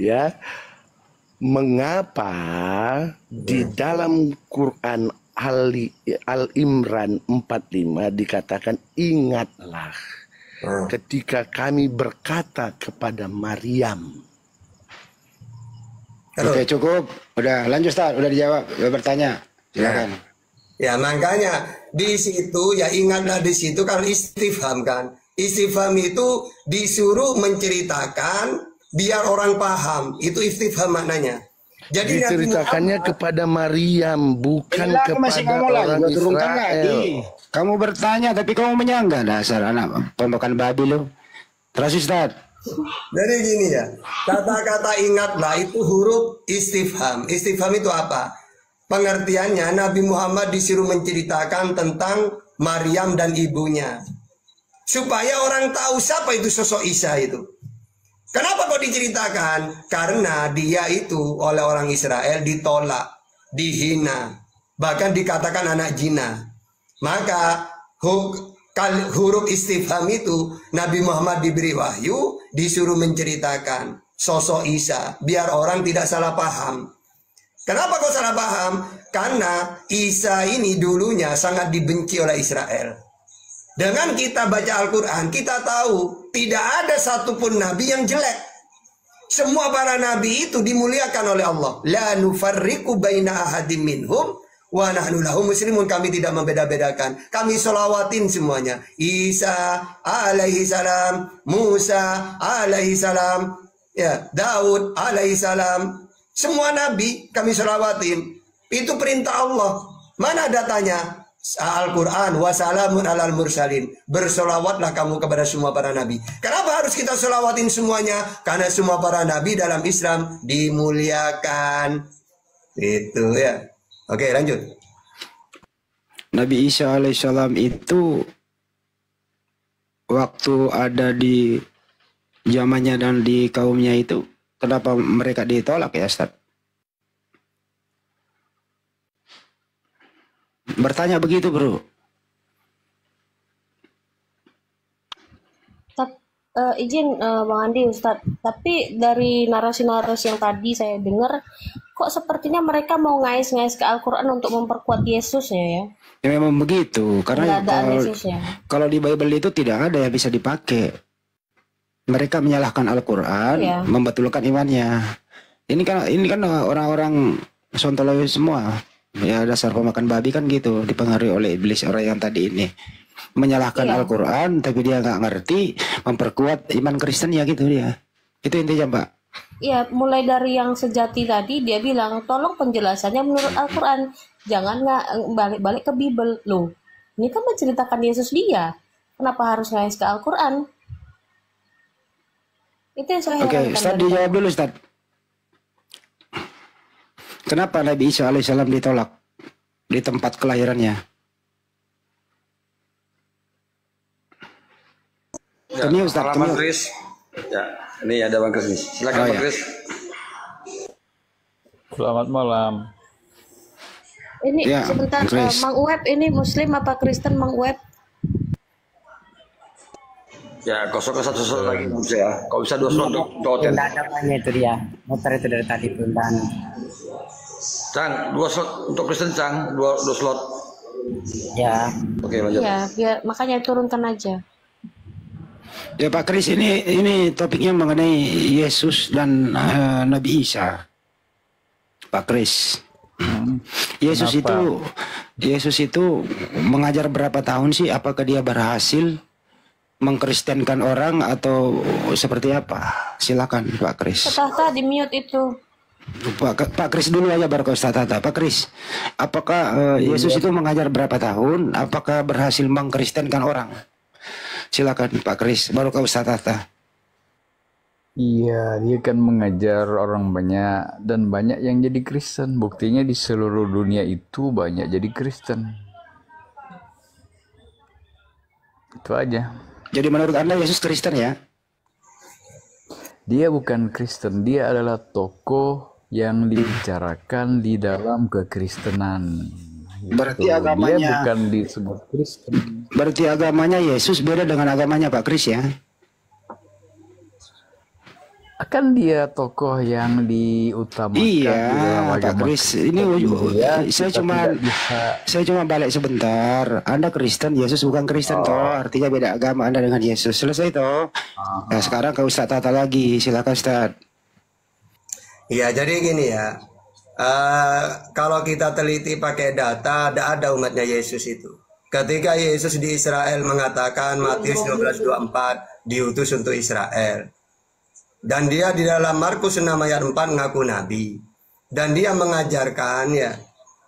Ya, mengapa di dalam Quran Al-Imran 45 dikatakan ingatlah ketika kami berkata kepada Maryam. Oke, cukup. Udah lanjut, Ustaz. Udah dijawab. Udah bertanya. Silakan. Ya, makanya di situ ya ingatlah di situ kalau istifham kan. Istifham itu disuruh menceritakan biar orang paham. Itu istifham maknanya. Jadi diceritakannya kepada Maryam, bukan kepada orang Israel. Kamu bertanya tapi kamu menyanggah, dasar anak pemakan babi lo. Terus, Ustaz. Jadi gini ya, kata-kata ingatlah itu huruf istifham. Istifham itu apa? Pengertiannya Nabi Muhammad disuruh menceritakan tentang Maryam dan ibunya. Supaya orang tahu siapa itu sosok Isa itu. Kenapa kok diceritakan? Karena dia itu oleh orang Israel ditolak, dihina, bahkan dikatakan anak zina. Maka huruf istifham itu Nabi Muhammad diberi wahyu, disuruh menceritakan sosok Isa biar orang tidak salah paham. Kenapa kok salah paham? Karena Isa ini dulunya sangat dibenci oleh Israel. Dengan kita baca Al-Quran, kita tahu tidak ada satupun nabi yang jelek. Semua para nabi itu dimuliakan oleh Allah. La nufarriqu baina ahadim minhum wa nahnu lahu muslimun. Kami tidak membeda-bedakan. Kami solawatin semuanya. Isa alaihi salam, Musa alaihi salam, ya, Daud alaihi salam. Semua nabi kami solawatin. Itu perintah Allah. Mana datanya? Al-Quran wassalamun alal mursalin. Bersolawatlah kamu kepada semua para nabi. Kenapa harus kita solawatin semuanya? Karena semua para nabi dalam Islam dimuliakan. Itu ya. Oke, lanjut. Nabi Isa alaihissalam itu waktu ada di zamannya dan di kaumnya itu, kenapa mereka ditolak ya, Ustaz? Bertanya begitu, bro. Izin Bang Andi, Ustadz. Tapi dari narasi-narasi yang tadi saya dengar, kok sepertinya mereka mau ngais-ngais ke Al-Quran untuk memperkuat Yesus ya? Ya memang begitu, karena kalau di Bible itu tidak ada yang bisa dipakai. Mereka menyalahkan Al-Quran, membetulkan imannya. Ini kan orang-orang sontoloyo semua. Ya dasar pemakan babi kan gitu, dipengaruhi oleh iblis orang yang tadi ini menyalahkan Al-Quran, tapi dia nggak ngerti memperkuat iman Kristen ya gitu dia. Itu intinya, Mbak. Iya, mulai dari yang sejati tadi dia bilang tolong penjelasannya menurut Al-Quran, jangan nggak balik-balik ke Bible loh. Ini kan menceritakan Yesus dia, kenapa harus ngais ke Al-Quran? Itu yang saya Oke, Ustaz dijawab dulu, Ustaz. Kenapa Nabi Isa alaihissalam ditolak di tempat kelahirannya? Ya, ini Ustaz, Bang Kris. Ya, ini ada Bang Kris nih. Silakan Bang Kris. Selamat malam. Ini ya, sebentar, Mang Uweb ini Muslim apa Kristen, Mang Uweb? Ya, kosong ke satu slot lagi ya. Kalau bisa 2 slot untuk hotel. Tidak ada banyak itu dia. Motor itu dari tadi pindahan. Cang, 2 slot untuk Kristen, Cang, 2 slot. Ya. Oke, lanjut. Ya, biar makanya turunkan aja. Ya Pak Kris, ini topiknya mengenai Yesus dan Nabi Isa. Pak Kris. Yesus itu mengajar berapa tahun sih? Apakah dia berhasil mengkristenkan orang atau seperti apa? Silakan Pak Kris. Tata di mute itu. Pak Kris dulu aja baru ke Ustaz Tata. Pak Kris, apakah Yesus itu mengajar berapa tahun? Apakah berhasil mengkristenkan orang? Silakan Pak Kris, baru ke Ustaz Tata. Iya, dia kan mengajar orang banyak dan banyak yang jadi Kristen. Buktinya di seluruh dunia itu banyak jadi Kristen. Itu aja. Jadi menurut Anda Yesus Kristen ya? Dia bukan Kristen, dia adalah tokoh yang dibicarakan di dalam kekristenan. Gitu. Berarti agamanya dia bukan disebut Kristen. Berarti agamanya Yesus beda dengan agamanya Pak Kris ya? Kan dia tokoh yang diutamakan di dalam Pak agama Kris, Kristen. ini Ya, saya cuma balik sebentar. Anda Kristen, Yesus bukan Kristen toh, artinya beda agama Anda dengan Yesus. Selesai toh. Nah, sekarang ke Ustadz Tata lagi, silakan Ustadz. Ya, jadi gini ya. Kalau kita teliti pakai data, tidak ada umatnya Yesus itu. Ketika Yesus di Israel mengatakan Matius 12:24 diutus untuk Israel. Dan dia di dalam Markus 6 ayat 4 mengaku nabi. Dan dia mengajarkan ya,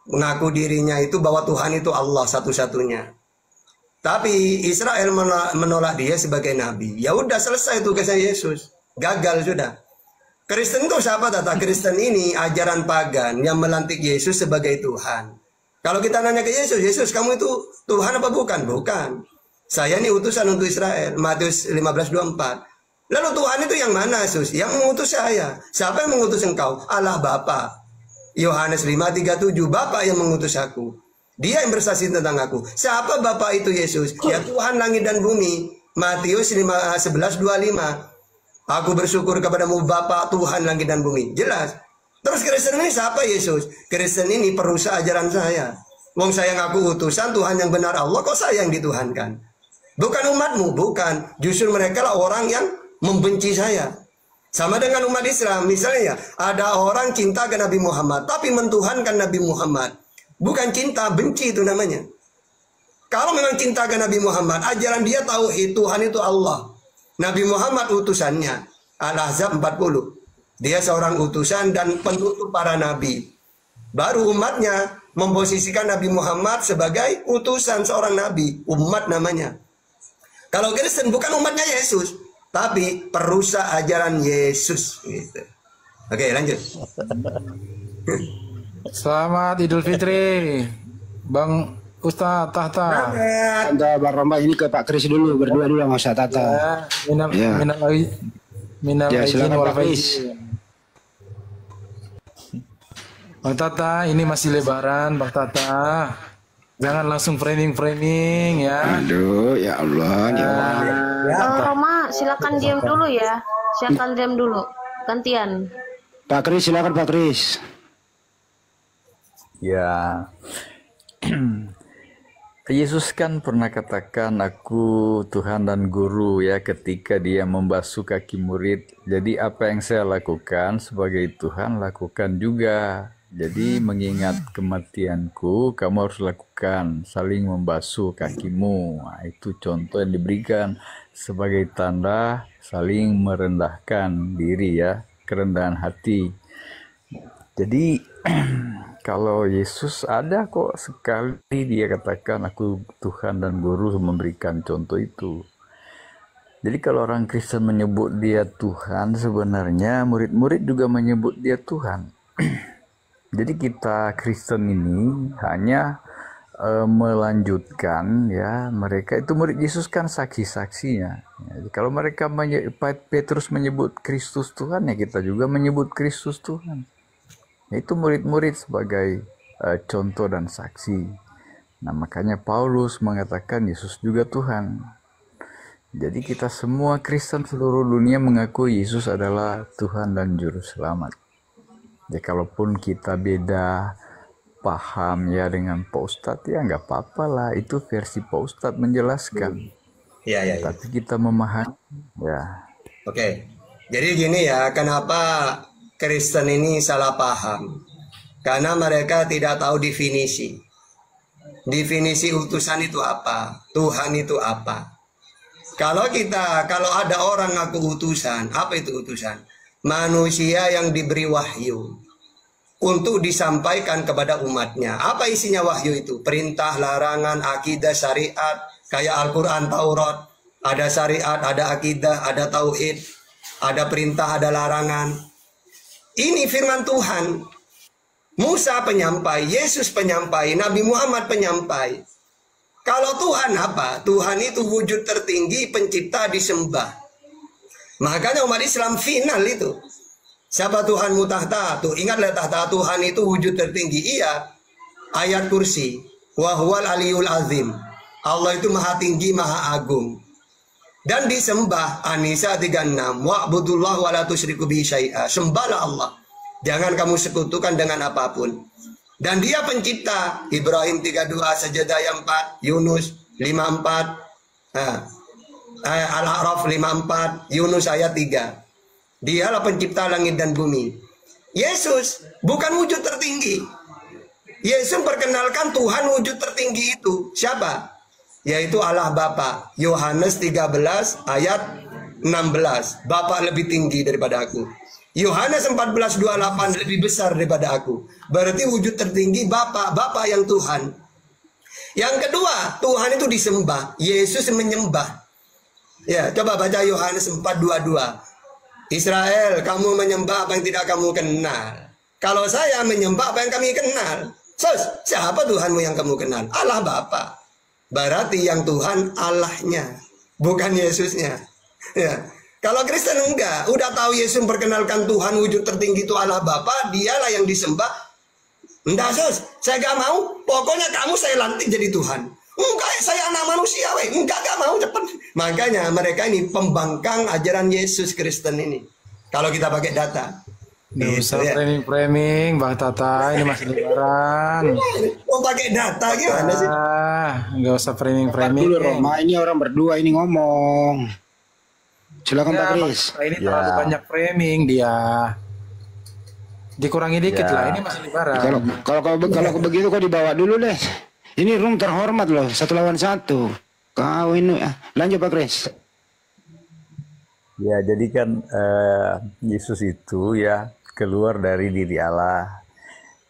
mengaku dirinya itu bahwa Tuhan itu Allah satu-satunya. Tapi Israel menolak dia sebagai nabi. Ya udah selesai tugasnya Yesus. Gagal sudah. Kristen itu siapa Tata? Kristen ini ajaran pagan yang melantik Yesus sebagai Tuhan. Kalau kita nanya ke Yesus, Yesus kamu itu Tuhan apa bukan? Bukan. Saya ini utusan untuk Israel. Matius 15:24. Lalu Tuhan itu yang mana, Yesus? Yang mengutus saya. Siapa yang mengutus engkau? Allah Bapa. Yohanes 5:37. Bapa yang mengutus aku. Dia yang bersaksi tentang aku. Siapa Bapa itu Yesus? Ya Tuhan langit dan bumi. Matius 11:25. Aku bersyukur kepadamu Bapa Tuhan langit dan bumi. Jelas. Terus Kristen ini siapa Yesus? Kristen ini perusak ajaran saya. Wong saya ngaku utusan Tuhan yang benar Allah, kok saya yang dituhankan? Bukan umatmu, bukan. Justru mereka lah orang yang membenci saya. Sama dengan umat Islam. Misalnya ya, ada orang cinta ke Nabi Muhammad, tapi mentuhankan Nabi Muhammad. Bukan cinta, benci itu namanya. Kalau memang cinta ke Nabi Muhammad, ajaran dia tauhid, Tuhan itu Allah. Nabi Muhammad utusannya. Al-Ahzab 40. Dia seorang utusan dan penutup para nabi. Baru umatnya memposisikan Nabi Muhammad sebagai utusan seorang nabi. Umat namanya. Kalau Kristen bukan umatnya Yesus, tapi perusak ajaran Yesus gitu. Oke, lanjut. Selamat Idul Fitri, Bang Ustadz Tata. Anda Bang Romba ini ke Pak Kris dulu, berdua dulu sama Ustadz Tata. Ya, silakan Pak Kris. Bang Tata, ini masih lebaran, Bang Tata. Jangan langsung framing ya. Aduh, ya Allah, ya Allah. Bang Roma, silakan diam dulu ya. Silakan diam dulu. Gantian. Pak Kris, silakan Pak Kris. Ya. Yesus kan pernah katakan aku Tuhan dan Guru ya ketika dia membasuh kaki murid. Jadi apa yang saya lakukan sebagai Tuhan lakukan juga. Jadi mengingat kematianku kamu harus lakukan saling membasuh kakimu. Nah, itu contoh yang diberikan sebagai tanda saling merendahkan diri ya, kerendahan hati. Jadi kalau Yesus ada kok sekali dia katakan aku Tuhan dan Guru memberikan contoh itu. Jadi kalau orang Kristen menyebut dia Tuhan, sebenarnya murid-murid juga menyebut dia Tuhan. Jadi kita Kristen ini hanya melanjutkan ya, mereka itu murid Yesus kan saksi-saksinya. Jadi kalau mereka Petrus menyebut Kristus Tuhan ya kita juga menyebut Kristus Tuhan. Itu murid-murid sebagai contoh dan saksi. Nah makanya Paulus mengatakan Yesus juga Tuhan. Jadi kita semua Kristen seluruh dunia mengaku Yesus adalah Tuhan dan Juru Selamat. Ya kalaupun kita beda paham ya dengan Pak Ustadz ya nggak apa-apa lah. Itu versi Pak Ustadz menjelaskan. Ya. Tapi kita memahami ya. Oke. Jadi gini ya, kenapa Kristen ini salah paham? Karena mereka tidak tahu definisi. Definisi utusan itu apa? Tuhan itu apa? Kalau ada orang ngaku utusan, apa itu utusan? Manusia yang diberi wahyu untuk disampaikan kepada umatnya. Apa isinya wahyu itu? Perintah, larangan, akidah, syariat. Kayak Al-Quran, Taurat. Ada syariat, ada akidah, ada tauhid. Ada perintah, ada larangan. Ini firman Tuhan. Musa penyampai, Yesus penyampai, Nabi Muhammad penyampai. Kalau Tuhan apa? Tuhan itu wujud tertinggi, pencipta, disembah. Makanya umat Islam final itu. Siapa Tuhanmu tahta? Tuh, ingatlah tahta Tuhan itu wujud tertinggi. Iya. Ayat kursi. Wa huwal aliyul azim. Allah itu maha tinggi, maha agung. dan disembah. An-Nisa 36. Wa'budullah wa la tusyriku bihi syai'a. Sembahlah Allah. Jangan kamu sekutukan dengan apapun. Dan dia pencipta. Ibrahim 32, Sajadah ayat 4, Yunus 54, Al-A'raf 54, Yunus ayat 3. Dialah pencipta langit dan bumi. Yesus bukan wujud tertinggi. Yesus perkenalkan Tuhan wujud tertinggi itu. Siapa? Yaitu Allah Bapa. Yohanes 13 ayat 16. Bapa lebih tinggi daripada aku. Yohanes 14:28 lebih besar daripada aku. Berarti wujud tertinggi Bapa, Bapa yang Tuhan. Yang kedua, Tuhan itu disembah. Yesus menyembah. Ya, coba baca Yohanes 4:22. Israel, kamu menyembah apa yang tidak kamu kenal. Kalau saya menyembah apa yang kami kenal. Siapa Tuhanmu yang kamu kenal? Allah Bapa. Berarti yang Tuhan Allahnya, bukan Yesusnya. Ya. Kalau Kristen enggak, udah tahu Yesus memperkenalkan Tuhan wujud tertinggi itu Allah Bapa, dialah yang disembah. Enggak, saya gak mau. Pokoknya kamu saya lantik jadi Tuhan. Enggak, saya anak manusia, enggak mau cepet. Makanya mereka ini pembangkang ajaran Yesus Kristen ini. Kalau kita pakai data. Nggak usah framing, Bang Tata, ini masih lebaran. Mau pakai data gimana sih? Nggak usah framing. Dulu Roma, ini orang berdua ini ngomong. Silakan Pak Kris. Ini terlalu banyak framing dia. Dikurangi dikit lah, ini masih lebaran. Kalau begitu kok dibawa dulu deh. Ini room terhormat loh, 1 lawan 1. Kau ini lanjut Pak Kris. Ya, jadi kan Yesus itu ya keluar dari diri Allah.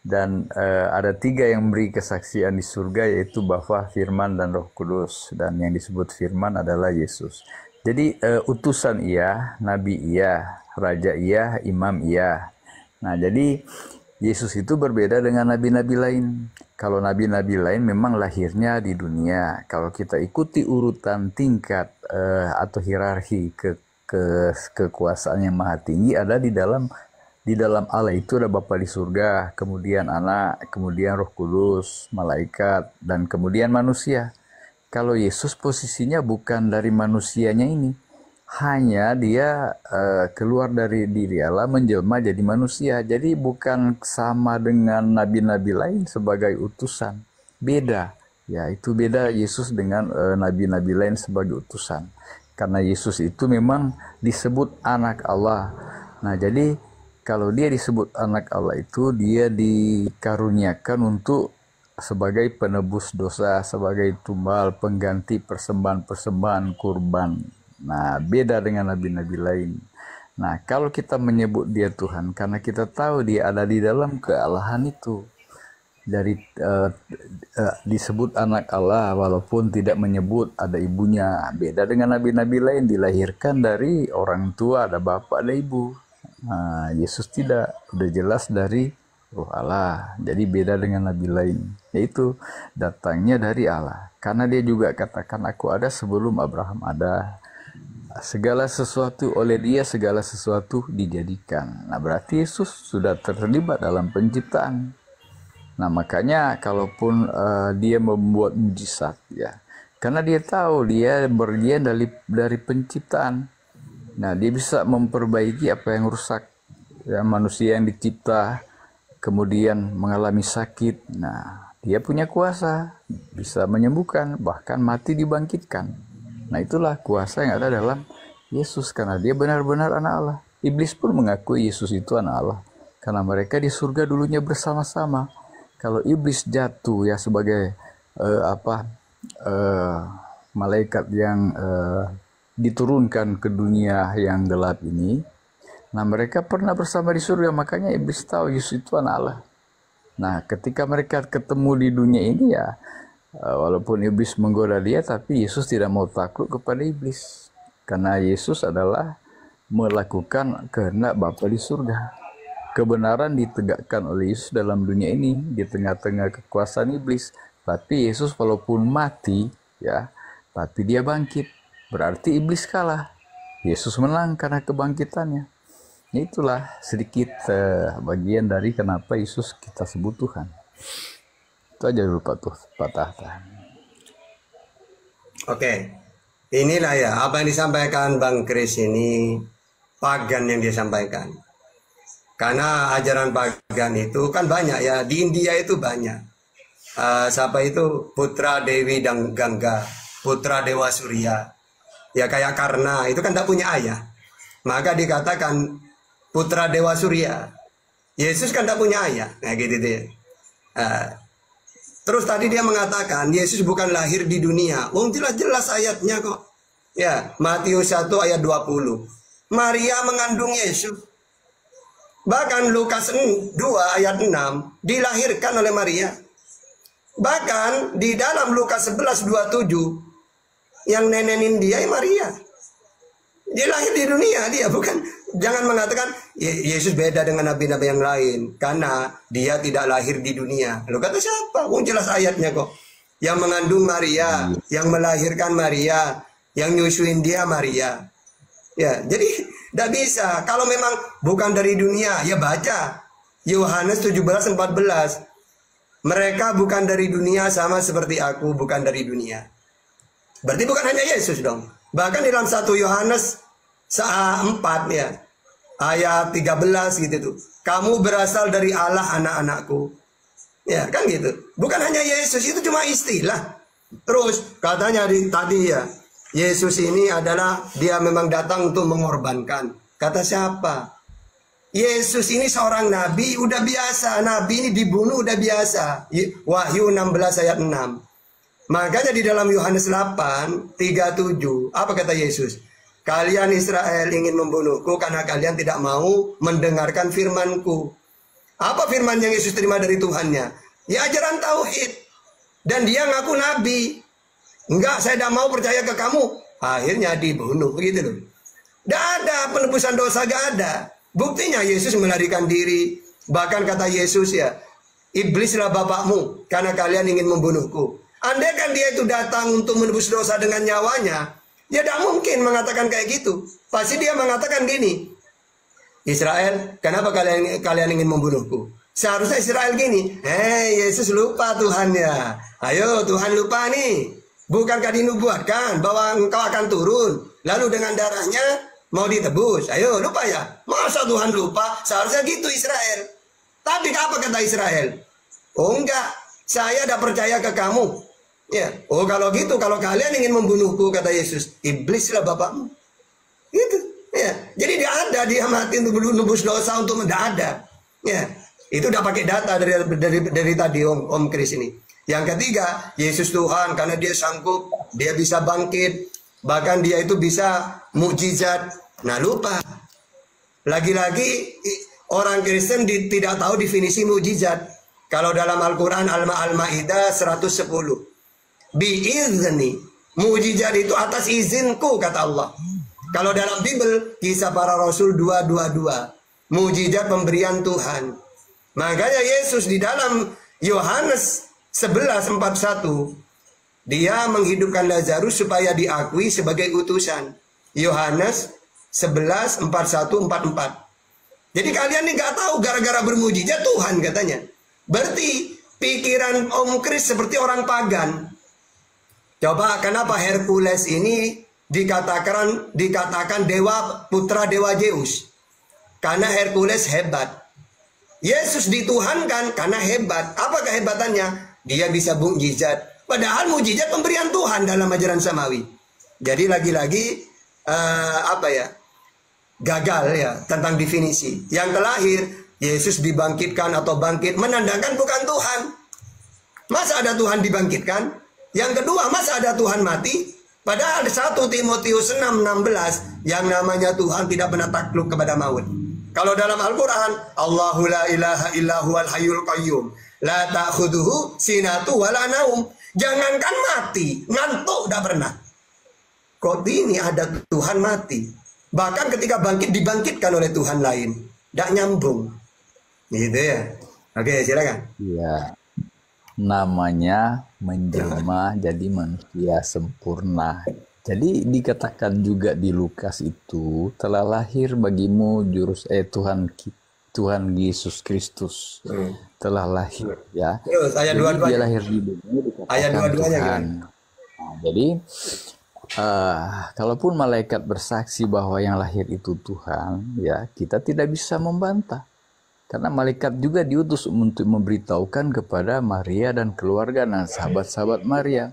Dan ada 3 yang beri kesaksian di surga, yaitu Bapa, Firman, dan Roh Kudus. Dan yang disebut Firman adalah Yesus. Jadi utusan iya, nabi iya, raja iya, imam iya. Nah, jadi Yesus itu berbeda dengan nabi-nabi lain. Kalau nabi-nabi lain memang lahirnya di dunia. Kalau kita ikuti urutan tingkat atau hierarki kekuasaan yang maha tinggi, ada di dalam Allah itu ada Bapa di surga, kemudian Anak, kemudian Roh Kudus, malaikat, dan kemudian manusia. Kalau Yesus posisinya bukan dari manusianya ini, hanya dia keluar dari diri Allah, menjelma jadi manusia. Jadi bukan sama dengan nabi-nabi lain sebagai utusan. Beda. Ya, itu beda Yesus dengan nabi-nabi lain sebagai utusan. Karena Yesus itu memang disebut anak Allah. Nah, jadi kalau dia disebut anak Allah itu, dia dikaruniakan untuk sebagai penebus dosa, sebagai tumbal, pengganti persembahan-persembahan kurban. Nah, beda dengan nabi-nabi lain. Nah, kalau kita menyebut dia Tuhan, karena kita tahu dia ada di dalam kealahan itu. Dari disebut anak Allah, walaupun tidak menyebut ada ibunya. Beda dengan nabi-nabi lain, dilahirkan dari orang tua, ada bapak, ada ibu. Nah, Yesus tidak, udah jelas dari Roh Allah. Jadi beda dengan nabi lain, yaitu datangnya dari Allah. Karena dia juga katakan, aku ada sebelum Abraham ada. Segala sesuatu oleh dia, segala sesuatu dijadikan. Nah, berarti Yesus sudah terlibat dalam penciptaan. Nah, makanya kalaupun dia membuat mujizat, ya, karena dia tahu dia bagian dari penciptaan. Nah, dia bisa memperbaiki apa yang rusak. Ya, manusia yang dicipta kemudian mengalami sakit. Nah, dia punya kuasa, bisa menyembuhkan, bahkan mati dibangkitkan. Nah, itulah kuasa yang ada dalam Yesus, karena dia benar-benar anak Allah. Iblis pun mengakui Yesus itu anak Allah, karena mereka di surga dulunya bersama-sama. Kalau iblis jatuh ya sebagai malaikat yang diturunkan ke dunia yang gelap ini, nah mereka pernah bersama di surga, makanya iblis tahu Yesus itu anak Allah. Nah, ketika mereka ketemu di dunia ini ya, walaupun iblis menggoda dia, tapi Yesus tidak mau takluk kepada iblis, karena Yesus adalah melakukan kehendak Bapa di surga. Kebenaran ditegakkan oleh Yesus dalam dunia ini di tengah-tengah kekuasaan iblis. Tapi Yesus walaupun mati, ya, tapi dia bangkit. Berarti iblis kalah. Yesus menang karena kebangkitannya. Itulah sedikit bagian dari kenapa Yesus kita sebut Tuhan. Itu aja dulu Pak Tata. Oke. inilah ya apa yang disampaikan Bang Kris ini pagan yang dia sampaikan. Karena ajaran pagan itu kan banyak ya, di India itu banyak. Siapa itu putra Dewi dan Gangga, putra Dewa Surya. Ya kayak Karna itu kan tak punya ayah. Maka dikatakan putra Dewa Surya. Yesus kan tak punya ayah. Nah gitu ya. Terus tadi dia mengatakan Yesus bukan lahir di dunia. Jelas-jelas ayatnya kok. Ya, Matius 1 ayat 20. Maria mengandung Yesus. Bahkan Lukas 2 ayat 6 dilahirkan oleh Maria. Bahkan di dalam Lukas 11:27 yang nenenin dia Maria. Dia lahir di dunia, dia bukan. Jangan mengatakan Yesus beda dengan nabi-nabi yang lain karena dia tidak lahir di dunia. Lalu kata siapa? Jelas ayatnya kok. Yang mengandung Maria, yang melahirkan Maria, yang nyusuin dia Maria. Ya, jadi tidak bisa. Kalau memang bukan dari dunia, ya baca Yohanes 17:14. Mereka bukan dari dunia sama seperti aku bukan dari dunia. Berarti bukan hanya Yesus dong. Bahkan di dalam 1 Yohanes 4 ya, ayat 13 gitu tuh. Kamu berasal dari Allah anak-anakku. Ya kan gitu. Bukan hanya Yesus, itu cuma istilah. Terus katanya tadi ya, Yesus ini adalah dia memang datang untuk mengorbankan. Kata siapa? Yesus ini seorang nabi udah biasa. Nabi ini dibunuh udah biasa. Wahyu 16 ayat 6. Makanya di dalam Yohanes 8:37 apa kata Yesus? Kalian Israel ingin membunuhku karena kalian tidak mau mendengarkan firmanku. Apa firman yang Yesus terima dari Tuhannya? Ya ajaran tauhid. Dan dia ngaku nabi. Enggak, saya tidak mau percaya ke kamu. Akhirnya dibunuh gitu loh. Tidak ada penebusan dosa, gak ada. Buktinya Yesus melarikan diri. Bahkan kata Yesus ya, iblislah bapakmu karena kalian ingin membunuhku. Andai kan dia itu datang untuk menebus dosa dengan nyawanya, ya tidak mungkin mengatakan kayak gitu. Pasti dia mengatakan gini, Israel, kenapa kalian ingin membunuhku? Seharusnya Israel gini, Yesus lupa Tuhannya. Ayo Tuhan lupa nih. Bukankah dinubuatkan bahwa engkau akan turun, lalu dengan darahnya mau ditebus? Ayo lupa ya? Masa Tuhan lupa? Seharusnya gitu Israel. Tapi apa kata Israel? Oh enggak, saya tidak percaya ke kamu. Ya, oh kalau gitu, kalau kalian ingin membunuhku kata Yesus, iblislah bapakmu. Gitu. Ya, jadi dia ada, dia mati untuk nubus dosa untuk tidak ada. Ya, itu udah pakai data dari tadi Om Kris ini. Yang ketiga, Yesus Tuhan karena dia sanggup, dia bisa bangkit, bahkan dia itu bisa mukjizat. Nah lupa. Lagi-lagi orang Kristen tidak tahu definisi mukjizat. Kalau dalam Al-Quran Al-Ma'idah 110. Bi'izni. Mukjizat itu atas izinku kata Allah. Kalau dalam Bible Kisah Para Rasul 2:22. Mukjizat pemberian Tuhan. Makanya Yesus di dalam Yohanes 11:41 dia menghidupkan Lazarus supaya diakui sebagai utusan. Yohanes 11:41-44. Jadi kalian ini nggak tahu gara-gara bermujizat Tuhan katanya. Berarti pikiran Om Kris seperti orang pagan. Coba kenapa Hercules ini dikatakan dewa, putra dewa Zeus? Karena Hercules hebat. Yesus dituhankan karena hebat. Apa kehebatannya? Dia bisa mukjizat. Padahal mukjizat pemberian Tuhan dalam ajaran samawi. Jadi lagi-lagi gagal ya tentang definisi. Yang terakhir, Yesus dibangkitkan atau bangkit menandakan bukan Tuhan. Masa ada Tuhan dibangkitkan? Yang kedua, masa ada Tuhan mati? Padahal 1 Timotius 6:16 yang namanya Tuhan tidak pernah takluk kepada maut. Kalau dalam Al-Quran, Allahu la ilaha illa huwal hayyul qayyum, la ta'khudhuhu sinatu wala naum. Jangankan mati, ngantuk tidak pernah. Kok ini ada Tuhan mati? Bahkan ketika bangkit dibangkitkan oleh Tuhan lain, tidak nyambung. Gitu ya. Oke, silakan. Iya. Namanya menjelma jadi manusia sempurna. Jadi dikatakan juga di Lukas itu telah lahir bagimu Tuhan Yesus Kristus telah lahir ya. Terus ayat 22. Dia lahir di dunia dikatakan ayat 22-nya Tuhan. Nah, jadi kalaupun malaikat bersaksi bahwa yang lahir itu Tuhan, ya kita tidak bisa membantah. Karena malaikat juga diutus untuk memberitahukan kepada Maria dan keluarga dan sahabat-sahabat Maria.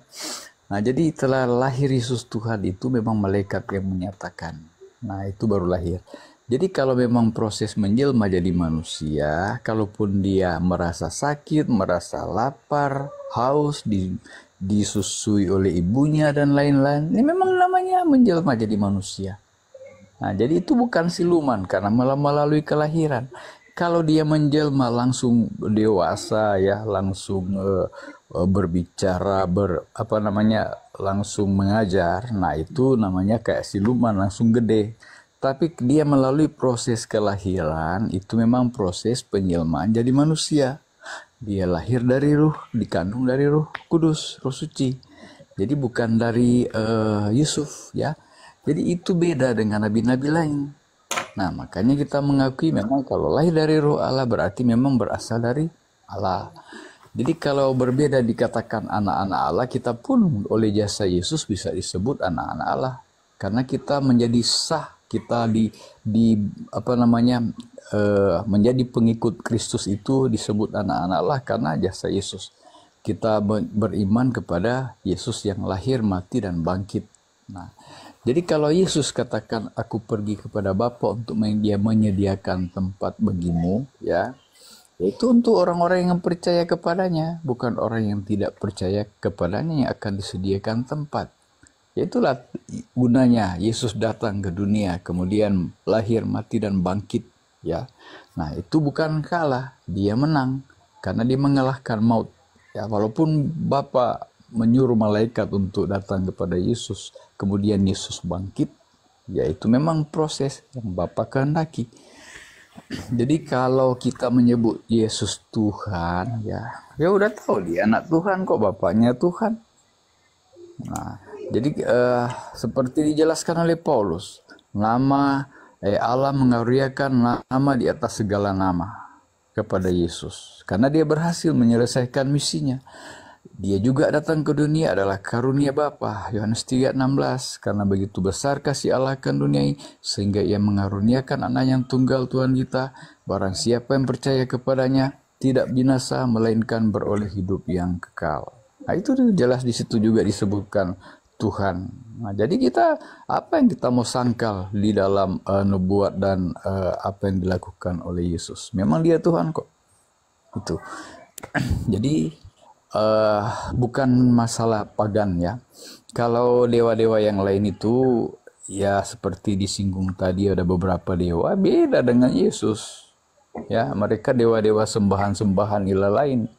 Nah, jadi telah lahir Yesus Tuhan itu memang malaikat yang menyatakan. Nah, itu baru lahir. Jadi kalau memang proses menjelma jadi manusia, kalaupun dia merasa sakit, merasa lapar, haus, disusui oleh ibunya dan lain-lain, ini memang namanya menjelma jadi manusia. Nah, jadi itu bukan siluman karena melalui kelahiran. Kalau dia menjelma langsung dewasa ya, langsung berbicara, langsung mengajar, nah itu namanya kayak siluman langsung gede. Tapi dia melalui proses kelahiran, itu memang proses penjelmaan jadi manusia. Dia lahir dari ruh, dikandung dari Roh Kudus, Roh Suci. Jadi bukan dari Yusuf ya. Jadi itu beda dengan nabi-nabi lain. Nah, makanya kita mengakui memang kalau lahir dari Roh Allah berarti memang berasal dari Allah. Jadi kalau berbeda dikatakan anak-anak Allah, kita pun oleh jasa Yesus bisa disebut anak-anak Allah. Karena kita menjadi sah, kita menjadi pengikut Kristus itu disebut anak-anak Allah karena jasa Yesus. Kita beriman kepada Yesus yang lahir, mati, dan bangkit. Nah, jadi kalau Yesus katakan aku pergi kepada Bapa untuk dia menyediakan tempat bagimu, ya, itu untuk orang-orang yang percaya kepadanya, bukan orang yang tidak percaya kepadanya yang akan disediakan tempat. Itulah gunanya Yesus datang ke dunia, kemudian lahir, mati, dan bangkit, ya. Nah, itu bukan kalah, dia menang karena dia mengalahkan maut. Ya, walaupun Bapa menyuruh malaikat untuk datang kepada Yesus, kemudian Yesus bangkit, ya itu memang proses yang Bapa kehendaki. Jadi kalau kita menyebut Yesus Tuhan, ya udah tahu dia anak Tuhan kok, Bapaknya Tuhan. Nah, jadi seperti dijelaskan oleh Paulus, nama Allah mengaruniakan nama di atas segala nama kepada Yesus, karena dia berhasil menyelesaikan misinya. Dia juga datang ke dunia adalah karunia Bapa, Yohanes 3:16, karena begitu besar kasih Allah akan dunia ini, sehingga ia mengaruniakan anak yang tunggal Tuhan kita, barang siapa yang percaya kepadanya tidak binasa, melainkan beroleh hidup yang kekal. Nah, itu jelas di situ juga disebutkan Tuhan. Nah, jadi kita, apa yang kita mau sangkal di dalam nubuat dan apa yang dilakukan oleh Yesus, memang dia Tuhan kok. Itu. Jadi bukan masalah pagan ya. Kalau dewa-dewa yang lain itu ya seperti disinggung tadi, ada beberapa dewa beda dengan Yesus. Ya, mereka dewa-dewa sembahan-sembahan ilah lain.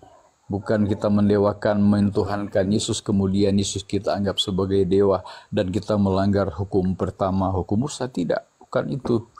Bukan kita mendewakan, mentuhankan Yesus, kemudian Yesus kita anggap sebagai dewa dan kita melanggar hukum pertama, hukum Musa. Tidak, bukan itu.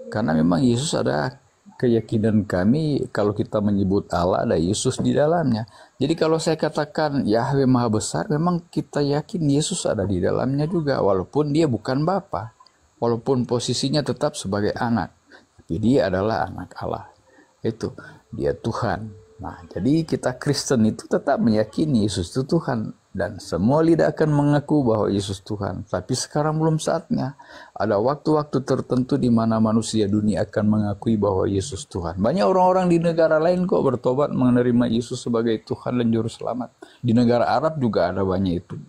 Karena memang Yesus ada keyakinan kami, kalau kita menyebut Allah ada Yesus di dalamnya. Jadi kalau saya katakan Yahweh Maha Besar, memang kita yakin Yesus ada di dalamnya juga, walaupun dia bukan Bapa, walaupun posisinya tetap sebagai anak, tapi dia adalah anak Allah. Itu dia Tuhan. Nah, jadi kita Kristen itu tetap meyakini Yesus itu Tuhan, dan semua lidah akan mengaku bahwa Yesus Tuhan. Tapi sekarang belum saatnya. Ada waktu-waktu tertentu di mana manusia dunia akan mengakui bahwa Yesus Tuhan. Banyak orang-orang di negara lain kok bertobat menerima Yesus sebagai Tuhan dan Juru Selamat. Di negara Arab juga ada banyak itu.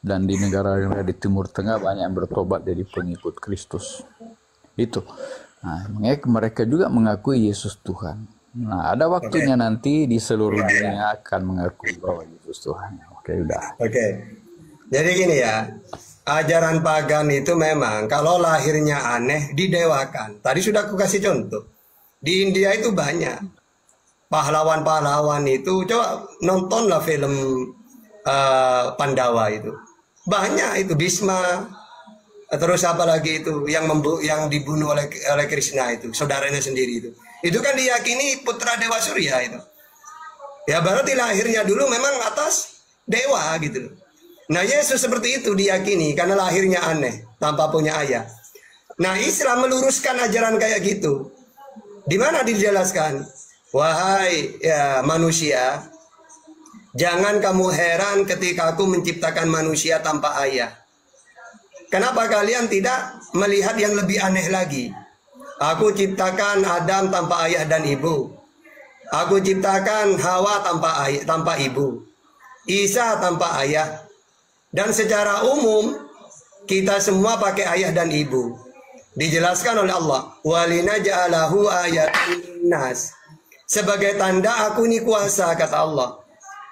Dan di negara di Timur Tengah banyak yang bertobat jadi pengikut Kristus. Itu. Nah, mereka juga mengakui Yesus Tuhan. Nah, ada waktunya nanti di seluruh dunia akan mengakui bahwa Yesus Tuhan. Oke, udah. Oke. Jadi gini ya, ajaran pagan itu memang kalau lahirnya aneh didewakan. Tadi sudah aku kasih contoh. Di India itu banyak pahlawan-pahlawan itu. Coba nontonlah film Pandawa itu. Banyak itu, Bhisma. Terus apa lagi itu yang dibunuh oleh Krishna itu, saudaranya sendiri itu. Itu kan diyakini putra Dewa Surya itu. Ya berarti lahirnya dulu memang atas dewa gitu. Nah, Yesus seperti itu diyakini karena lahirnya aneh, tanpa punya ayah. Nah, Islam meluruskan ajaran kayak gitu. Di mana dijelaskan? Wahai ya manusia, jangan kamu heran ketika aku menciptakan manusia tanpa ayah. Kenapa kalian tidak melihat yang lebih aneh lagi? Aku ciptakan Adam tanpa ayah dan ibu. Aku ciptakan Hawa tanpa ibu. Isa tanpa ayah. Dan secara umum kita semua pakai ayah dan ibu. Dijelaskan oleh Allah, walina ja'alahu ayatin nas. Sebagai tanda aku ini kuasa, kata Allah.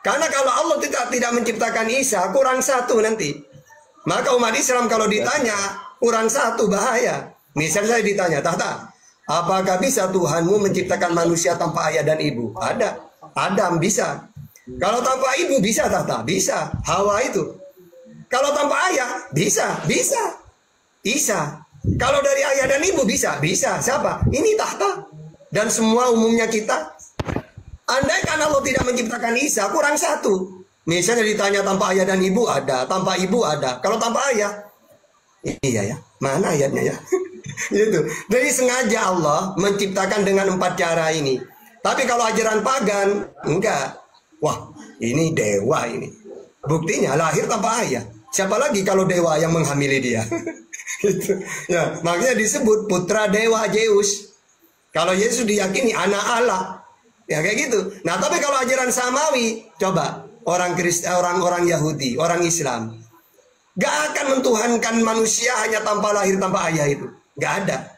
Karena kalau Allah tidak menciptakan Isa, kurang satu nanti. Maka umat Islam kalau ditanya kurang satu, bahaya. Misal saya ditanya, Tahta, apakah bisa Tuhanmu menciptakan manusia tanpa ayah dan ibu? Ada. Adam bisa. Kalau tanpa ibu bisa, Tahta? Bisa. Hawa itu. Kalau tanpa ayah, bisa. Isa. Kalau dari ayah dan ibu bisa. Siapa? Ini Tahta. Dan semua umumnya kita. Andaikan Allah tidak menciptakan Isa, kurang satu. Misalnya ditanya tanpa ayah dan ibu ada, tanpa ibu ada. Kalau tanpa ayah, iya ya, mana ayatnya ya? Gitu. Jadi sengaja Allah menciptakan dengan 4 cara ini. Tapi kalau ajaran pagan, enggak. Wah, ini dewa ini. Buktinya lahir tanpa ayah. Siapa lagi kalau dewa yang menghamili dia? Gitu. Ya, makanya disebut putra dewa Zeus. Kalau Yesus diyakini anak Allah. Ya kayak gitu. Nah, tapi kalau ajaran samawi, coba orang Kristen, orang Yahudi, orang Islam, gak akan mentuhankan manusia hanya tanpa lahir tanpa ayah itu. Gak ada.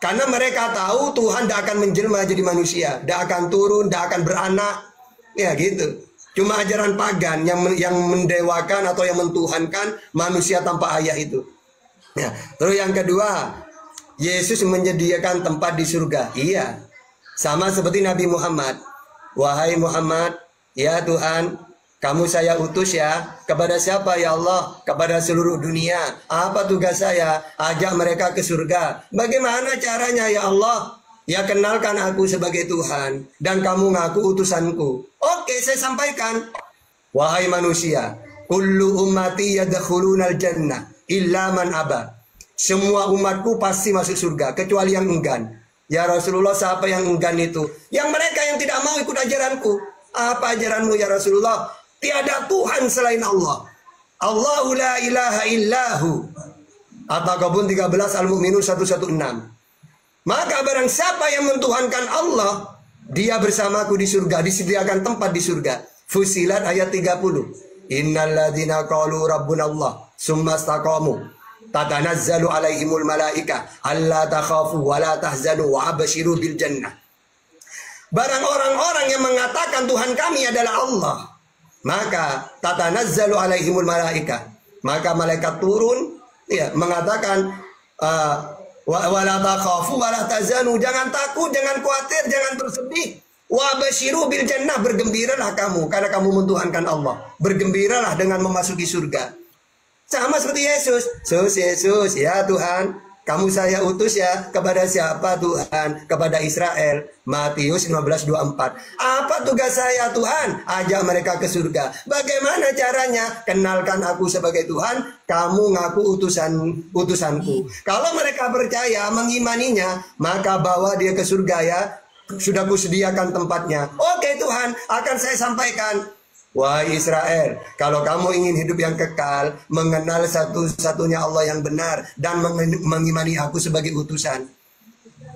Karena mereka tahu Tuhan tidak akan menjelma jadi manusia, tidak akan turun, tidak akan beranak. Ya gitu. Cuma ajaran pagan yang mendewakan atau yang mentuhankan manusia tanpa ayah itu. Ya. Terus yang kedua, Yesus menyediakan tempat di surga. Iya. Sama seperti Nabi Muhammad. Wahai Muhammad, ya Tuhan, kamu saya utus ya. Kepada siapa ya Allah? Kepada seluruh dunia. Apa tugas saya? Ajak mereka ke surga. Bagaimana caranya ya Allah? Ya kenalkan aku sebagai Tuhan. Dan kamu ngaku utusanku. Oke, saya sampaikan. Wahai manusia, kullu ummati yadkhulunal jannah illa man aba. Semua umatku pasti masuk surga, kecuali yang enggan. Ya Rasulullah, siapa yang enggan itu? Yang mereka yang tidak mau ikut ajaranku. Apa ajaranmu ya Rasulullah? Tiada Tuhan selain Allah. Allahu la ilaha illahu. At-Taghabun 13 Al-Mu'minun 116. Maka barang siapa yang mentuhankan Allah, dia bersamaku di surga, disediakan tempat di surga. Fusilat ayat 30. Innal ladzina qalu rabbunallah summa istaqamu tatanazzalu alaihimul malaika alla takhafu wa la tahzanu wa abshiru bil jannah. Barang orang-orang yang mengatakan Tuhan kami adalah Allah, maka tatanazzalu alaihimul malaika, maka malaikat turun ya mengatakan wa la takhafu wa la tahzanu, jangan takut, jangan khawatir, jangan bersedih. Wa abshiru bil jannah, bergembiralah kamu karena kamu mentuhankan Allah. Bergembiralah dengan memasuki surga. Sama seperti Yesus. Yesus, ya Tuhan, kamu saya utus ya. Kepada siapa Tuhan? Kepada Israel. Matius 15:24. Apa tugas saya Tuhan? Ajak mereka ke surga. Bagaimana caranya? Kenalkan aku sebagai Tuhan, kamu ngaku utusanku. Kalau mereka percaya, mengimaninya, maka bawa dia ke surga ya. Sudah kusediakan tempatnya. Oke Tuhan, akan saya sampaikan. Wahai Israel, kalau kamu ingin hidup yang kekal, mengenal satu-satunya Allah yang benar, dan mengimani aku sebagai utusan.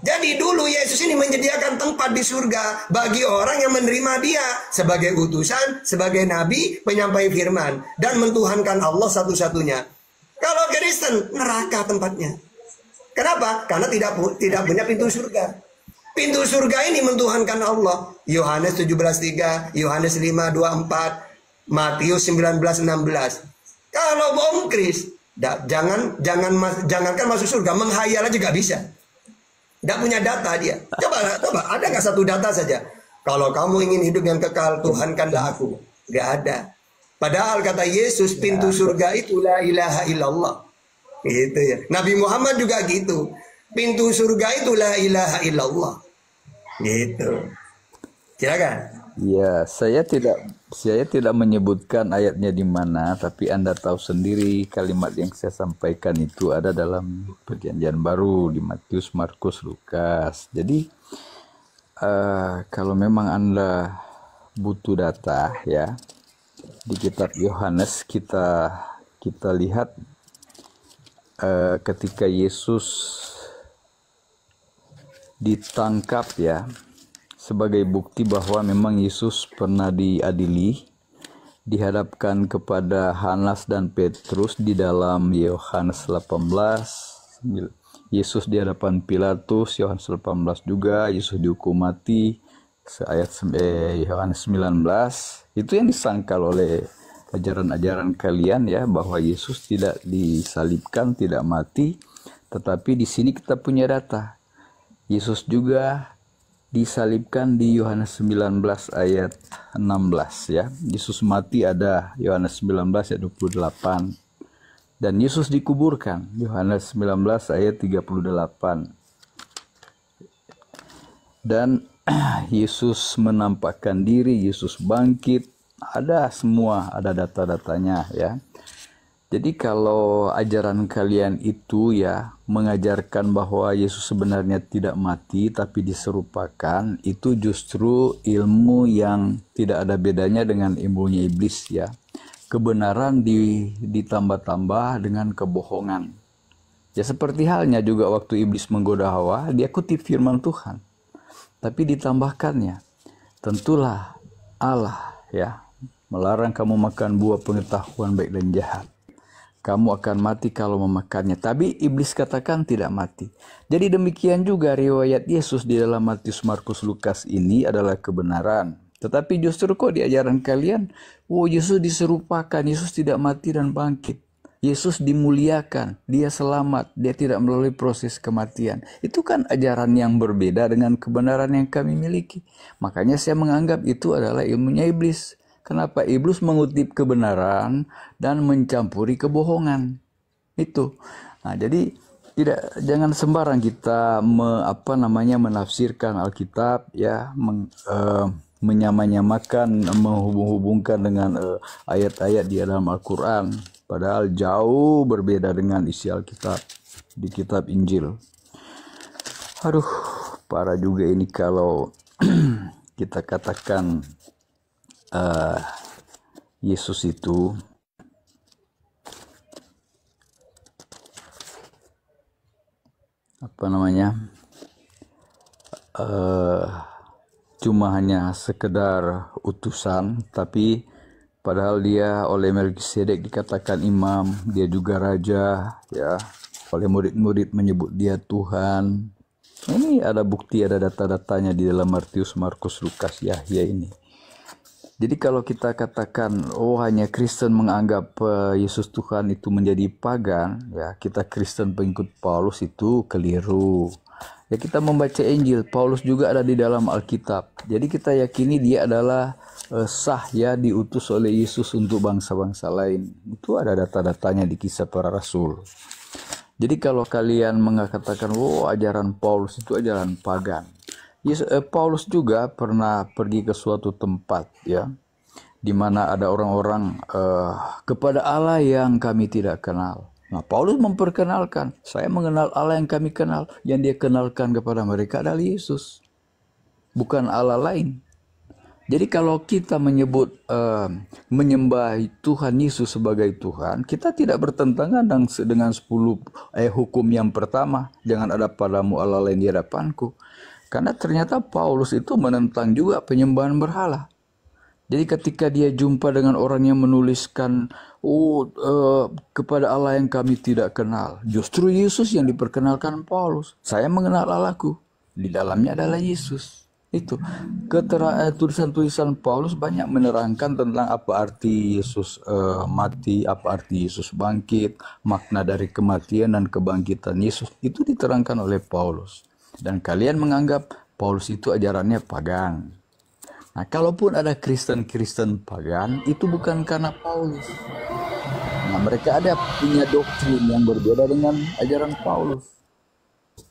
Jadi dulu Yesus ini menyediakan tempat di surga bagi orang yang menerima dia sebagai utusan, sebagai nabi, penyampai firman, dan mentuhankan Allah satu-satunya. Kalau Kristen, neraka tempatnya. Kenapa? Karena tidak punya pintu surga. Pintu surga ini mentuhankan Allah. Yohanes 17:3, Yohanes 5:24, Matius 19:16. Kalau bohong Kris, jangankan masuk surga, menghayal aja gak bisa. Gak punya data dia. Coba ada nggak satu data saja? Kalau kamu ingin hidup yang kekal, tuhankanlah aku. Gak ada. Padahal kata Yesus, pintu surga itu la ilaha illallah. Gitu ya. Nabi Muhammad juga gitu. Pintu surga itu la ilaha illallah. Gitu. Silakan. Ya, saya tidak menyebutkan ayatnya di mana, tapi Anda tahu sendiri kalimat yang saya sampaikan itu ada dalam Perjanjian Baru di Matius, Markus, Lukas. Jadi kalau memang Anda butuh data ya, di kitab Yohanes kita lihat ketika Yesus ditangkap ya, sebagai bukti bahwa memang Yesus pernah diadili, dihadapkan kepada Hanas dan Petrus di dalam Yohanes 18. Yesus di hadapan Pilatus, Yohanes 18 juga, Yesus dihukum mati, Yohanes 19. Itu yang disangkal oleh ajaran-ajaran kalian ya, bahwa Yesus tidak disalibkan, tidak mati. Tetapi di sini kita punya data. Yesus juga disalibkan di Yohanes 19 ayat 16 ya. Yesus mati ada Yohanes 19 ayat 28. Dan Yesus dikuburkan Yohanes 19 ayat 38. Dan Yesus menampakkan diri, Yesus bangkit, ada semua, ada data-datanya ya. Jadi kalau ajaran kalian itu ya mengajarkan bahwa Yesus sebenarnya tidak mati tapi diserupakan, itu justru ilmu yang tidak ada bedanya dengan ilmunya iblis ya. Kebenaran ditambah-tambah dengan kebohongan. Ya seperti halnya juga waktu iblis menggoda Hawa, dia kutip firman Tuhan. Tapi ditambahkannya, tentulah Allah ya melarang kamu makan buah pengetahuan baik dan jahat. Kamu akan mati kalau memakannya. Tapi iblis katakan tidak mati. Jadi demikian juga riwayat Yesus di dalam Matius, Markus, Lukas ini adalah kebenaran. Tetapi justru kok di ajaran kalian, Yesus diserupakan, Yesus tidak mati dan bangkit. Yesus dimuliakan, dia selamat, dia tidak melalui proses kematian. Itu kan ajaran yang berbeda dengan kebenaran yang kami miliki. Makanya saya menganggap itu adalah ilmunya iblis. Kenapa? Iblis mengutip kebenaran dan mencampuri kebohongan. Itu. Nah, jadi jangan sembarang kita menafsirkan Alkitab ya, menyamakan, menghubung-hubungkan dengan ayat-ayat di dalam Al-Qur'an, padahal jauh berbeda dengan isi Alkitab di kitab Injil. Aduh, parah juga ini kalau kita katakan Yesus itu cuma hanya sekedar utusan, tapi padahal dia oleh Melkisedek dikatakan imam, dia juga raja ya, oleh murid-murid menyebut dia Tuhan. Ini ada bukti, ada data-datanya di dalam Matius, Markus, Lukas, Yahya ini. Jadi kalau kita katakan hanya Kristen menganggap Yesus Tuhan itu menjadi pagan, ya kita Kristen pengikut Paulus itu keliru. Ya kita membaca Injil, Paulus juga ada di dalam Alkitab. Jadi kita yakini dia adalah sah ya, diutus oleh Yesus untuk bangsa-bangsa lain. Itu ada data-datanya di Kisah Para Rasul. Jadi kalau kalian mengatakan ajaran Paulus itu ajaran pagan, Paulus juga pernah pergi ke suatu tempat ya, di mana ada orang-orang kepada Allah yang kami tidak kenal. Nah, Paulus memperkenalkan, saya mengenal Allah yang kami kenal. Yang dia kenalkan kepada mereka adalah Yesus, bukan Allah lain. Jadi kalau kita menyembah Tuhan Yesus sebagai Tuhan, kita tidak bertentangan dengan 10 hukum yang pertama, jangan ada padamu Allah lain di hadapanku. Karena ternyata Paulus itu menentang juga penyembahan berhala. Jadi ketika dia jumpa dengan orang yang menuliskan kepada Allah yang kami tidak kenal, justru Yesus yang diperkenalkan Paulus. Saya mengenal Allahku, di dalamnya adalah Yesus. Itu tulisan-tulisan Paulus banyak menerangkan tentang apa arti Yesus mati, apa arti Yesus bangkit, makna dari kematian dan kebangkitan Yesus. Itu diterangkan oleh Paulus. Dan kalian menganggap Paulus itu ajarannya pagan. Nah, kalaupun ada Kristen-Kristen pagan, itu bukan karena Paulus. Nah, mereka punya doktrin yang berbeda dengan ajaran Paulus.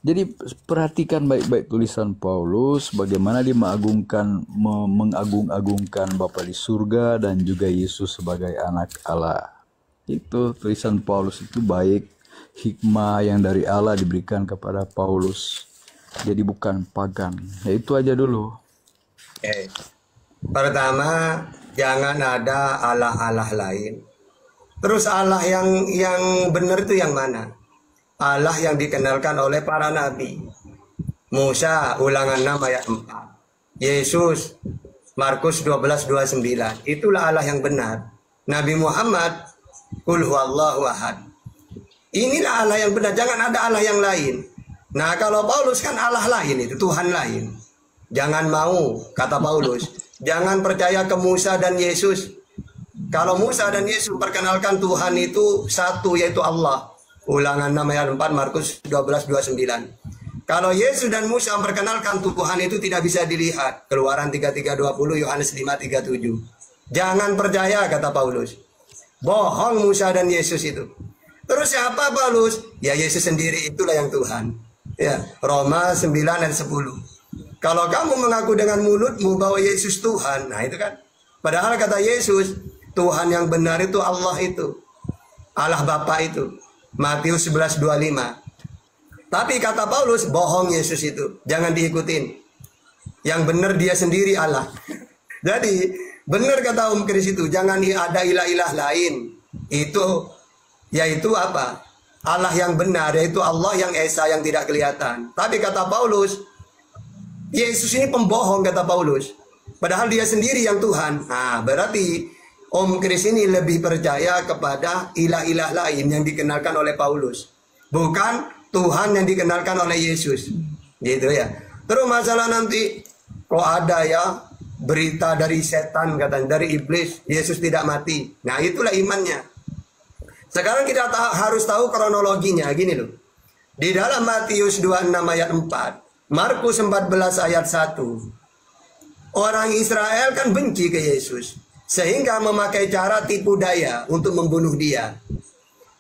Jadi perhatikan baik-baik tulisan Paulus, bagaimana dia mengagung-agungkan Bapa di surga dan juga Yesus sebagai anak Allah. Itu tulisan Paulus itu baik, hikmah yang dari Allah diberikan kepada Paulus. Jadi bukan pagan. Ya itu aja dulu. Pertama, jangan ada Allah-Allah lain. Terus Allah yang benar itu yang mana? Allah yang dikenalkan oleh para nabi. Musa Ulangan 6 ayat 4. Yesus Markus 12:29. Itulah Allah yang benar. Nabi Muhammad Qul huwallahu ahad. Inilah Allah yang benar, jangan ada Allah yang lain. Nah, kalau Paulus kan Allah lain, itu Tuhan lain. Jangan mau, kata Paulus, jangan percaya ke Musa dan Yesus. Kalau Musa dan Yesus perkenalkan Tuhan itu satu, yaitu Allah. Ulangan 6 ayat 4, Markus 12:29. Kalau Yesus dan Musa memperkenalkan Tuhan itu tidak bisa dilihat. Keluaran 33:20, Yohanes 5:37. Jangan percaya, kata Paulus. Bohong Musa dan Yesus itu. Terus siapa Paulus? Ya Yesus sendiri, itulah yang Tuhan. Ya, Roma 9 ayat 10. Kalau kamu mengaku dengan mulutmu bahwa Yesus Tuhan, nah itu kan. Padahal kata Yesus, Tuhan yang benar itu Allah itu. Allah Bapa itu. Matius 11:25. Tapi kata Paulus, bohong Yesus itu. Jangan diikutin. Yang benar dia sendiri Allah. Jadi, benar kata Kris itu, jangan ada ilah-ilah lain. Itu, yaitu apa? Allah yang benar, yaitu Allah yang esa, yang tidak kelihatan. Tapi kata Paulus, Yesus ini pembohong, kata Paulus. Padahal dia sendiri yang Tuhan. Nah, berarti Om Kris ini lebih percaya kepada ilah-ilah lain yang dikenalkan oleh Paulus. Bukan Tuhan yang dikenalkan oleh Yesus. Gitu ya. Terus masalah nanti, kok ada ya berita dari setan, katanya, dari iblis, Yesus tidak mati. Nah, itulah imannya. Sekarang kita harus tahu kronologinya. Gini loh. Di dalam Matius 26 ayat 4, Markus 14 ayat 1, orang Israel kan benci ke Yesus, sehingga memakai cara tipu daya untuk membunuh dia.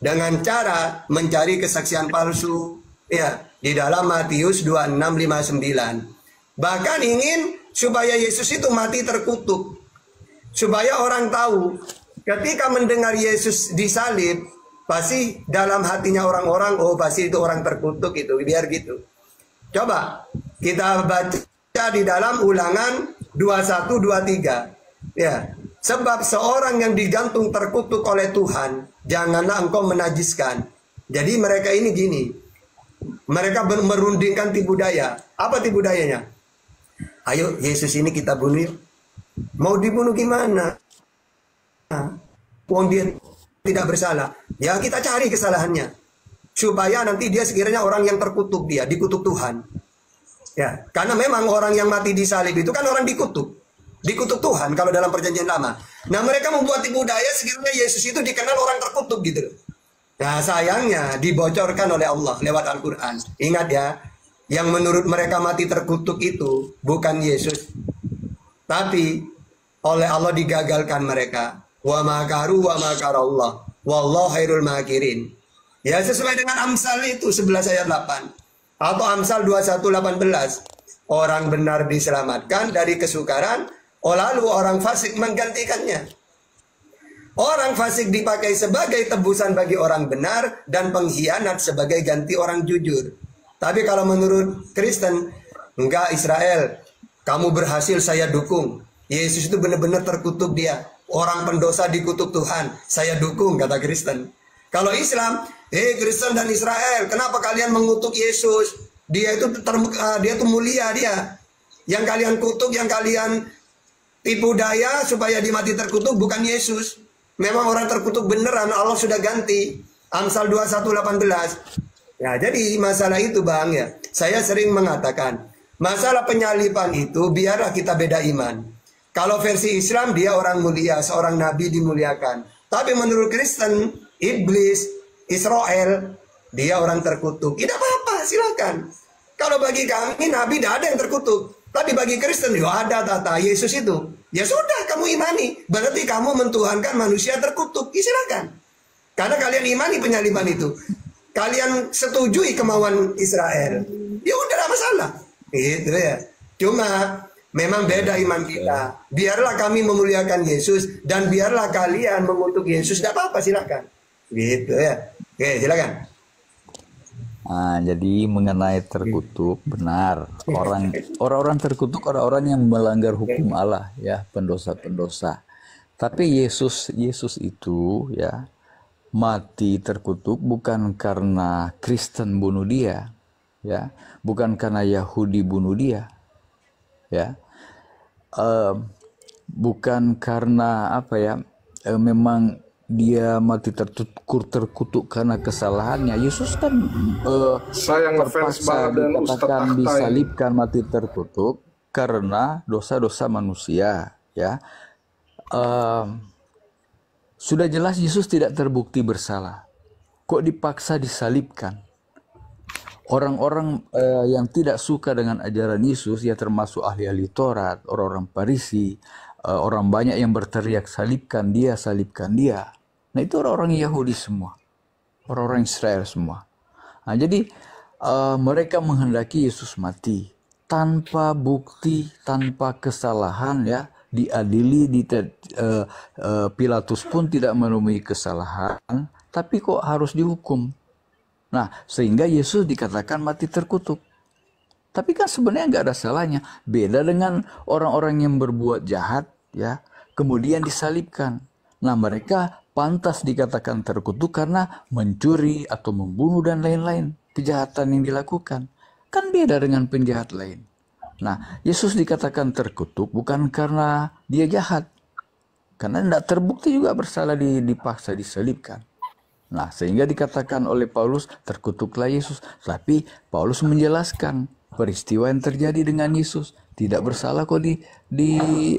Dengan cara mencari kesaksian palsu. Ya, di dalam Matius 26:59. Bahkan ingin supaya Yesus itu mati terkutuk. Supaya orang tahu ketika mendengar Yesus disalib, pasti dalam hatinya orang-orang, oh pasti itu orang terkutuk itu, biar gitu. Coba kita baca di dalam Ulangan 21-23. Ya, sebab seorang yang digantung terkutuk oleh Tuhan, janganlah engkau menajiskan. Jadi mereka ini gini, mereka merundingkan tipu daya. Apa tipu dayanya? Ayo Yesus ini kita bunuh yuk. Mau dibunuh gimana? Uang dia tidak bersalah. Ya kita cari kesalahannya. Supaya nanti dia sekiranya orang yang terkutuk, dia dikutuk Tuhan. Ya, karena memang orang yang mati di salib itu kan orang dikutuk. Dikutuk Tuhan kalau dalam perjanjian lama. Nah, mereka membuat tipu daya sekiranya Yesus itu dikenal orang terkutuk gitu. Nah, sayangnya dibocorkan oleh Allah lewat Al-Quran. Ingat ya, yang menurut mereka mati terkutuk itu bukan Yesus, tapi oleh Allah digagalkan mereka. Wa makaru wa makarallah wallahu khairul makirin. Ya, sesuai dengan Amsal itu 11 ayat 8. Atau Amsal 21:18. Orang benar diselamatkan dari kesukaran, lalu orang fasik menggantikannya. Orang fasik dipakai sebagai tebusan bagi orang benar, dan pengkhianat sebagai ganti orang jujur. Tapi kalau menurut Kristen, enggak, Israel, kamu berhasil, saya dukung. Yesus itu benar-benar terkutuk dia. Orang pendosa dikutuk Tuhan, saya dukung, kata Kristen. Kalau Islam, Kristen dan Israel, kenapa kalian mengutuk Yesus? Dia itu dia tuh mulia dia. Yang kalian kutuk, yang kalian tipu daya supaya dia mati terkutuk bukan Yesus. Memang orang terkutuk beneran, Allah sudah ganti. Amsal 21:18. Ya, jadi masalah itu Bang ya. Saya sering mengatakan, masalah penyalipan itu biarlah kita beda iman. Kalau versi Islam dia orang mulia, seorang nabi dimuliakan. Tapi menurut Kristen, iblis, Israel, dia orang terkutuk. Tidak apa-apa, silakan. Kalau bagi kami nabi tidak ada yang terkutuk. Tapi bagi Kristen, ya ada tata Yesus itu. Ya sudah, kamu imani. Berarti kamu mentuhankan manusia terkutuk. Ya silakan. Karena kalian imani penyaliban itu. Kalian setujui kemauan Israel. Ya udah, tidak masalah. Gitu ya. Cuma memang beda iman kita. Biarlah kami memuliakan Yesus, dan biarlah kalian mengutuk Yesus. Tidak apa-apa, silakan. Gitu ya. Oke, silakan. Nah, jadi mengenai terkutuk, benar. Orang-orang terkutuk, orang-orang yang melanggar hukum Allah, ya, pendosa-pendosa. Tapi Yesus itu, ya, mati terkutuk bukan karena Kristen bunuh dia, ya, bukan karena Yahudi bunuh dia, ya, bukan karena apa ya, memang dia mati terkutuk karena kesalahannya. Yesus kan terpaksa dikatakan disalibkan, mati terkutuk karena dosa-dosa manusia, ya. Sudah jelas Yesus tidak terbukti bersalah. Kok dipaksa disalibkan? Orang-orang yang tidak suka dengan ajaran Yesus, ya termasuk ahli-ahli Taurat, orang-orang Farisi, orang banyak yang berteriak salibkan dia, salibkan dia. Nah itu orang-orang Yahudi semua, orang-orang Israel semua. Nah jadi mereka menghendaki Yesus mati tanpa bukti, tanpa kesalahan, ya. Diadili, Pilatus pun tidak menemui kesalahan, tapi kok harus dihukum. Nah, sehingga Yesus dikatakan mati terkutuk. Tapi kan sebenarnya nggak ada salahnya. Beda dengan orang-orang yang berbuat jahat, ya, kemudian disalibkan. Nah, mereka pantas dikatakan terkutuk karena mencuri atau membunuh dan lain-lain kejahatan yang dilakukan. Kan beda dengan penjahat lain. Nah, Yesus dikatakan terkutuk bukan karena dia jahat. Karena tidak terbukti juga bersalah, dipaksa disalibkan. Nah, sehingga dikatakan oleh Paulus, terkutuklah Yesus. Tapi Paulus menjelaskan peristiwa yang terjadi dengan Yesus. Tidak bersalah kok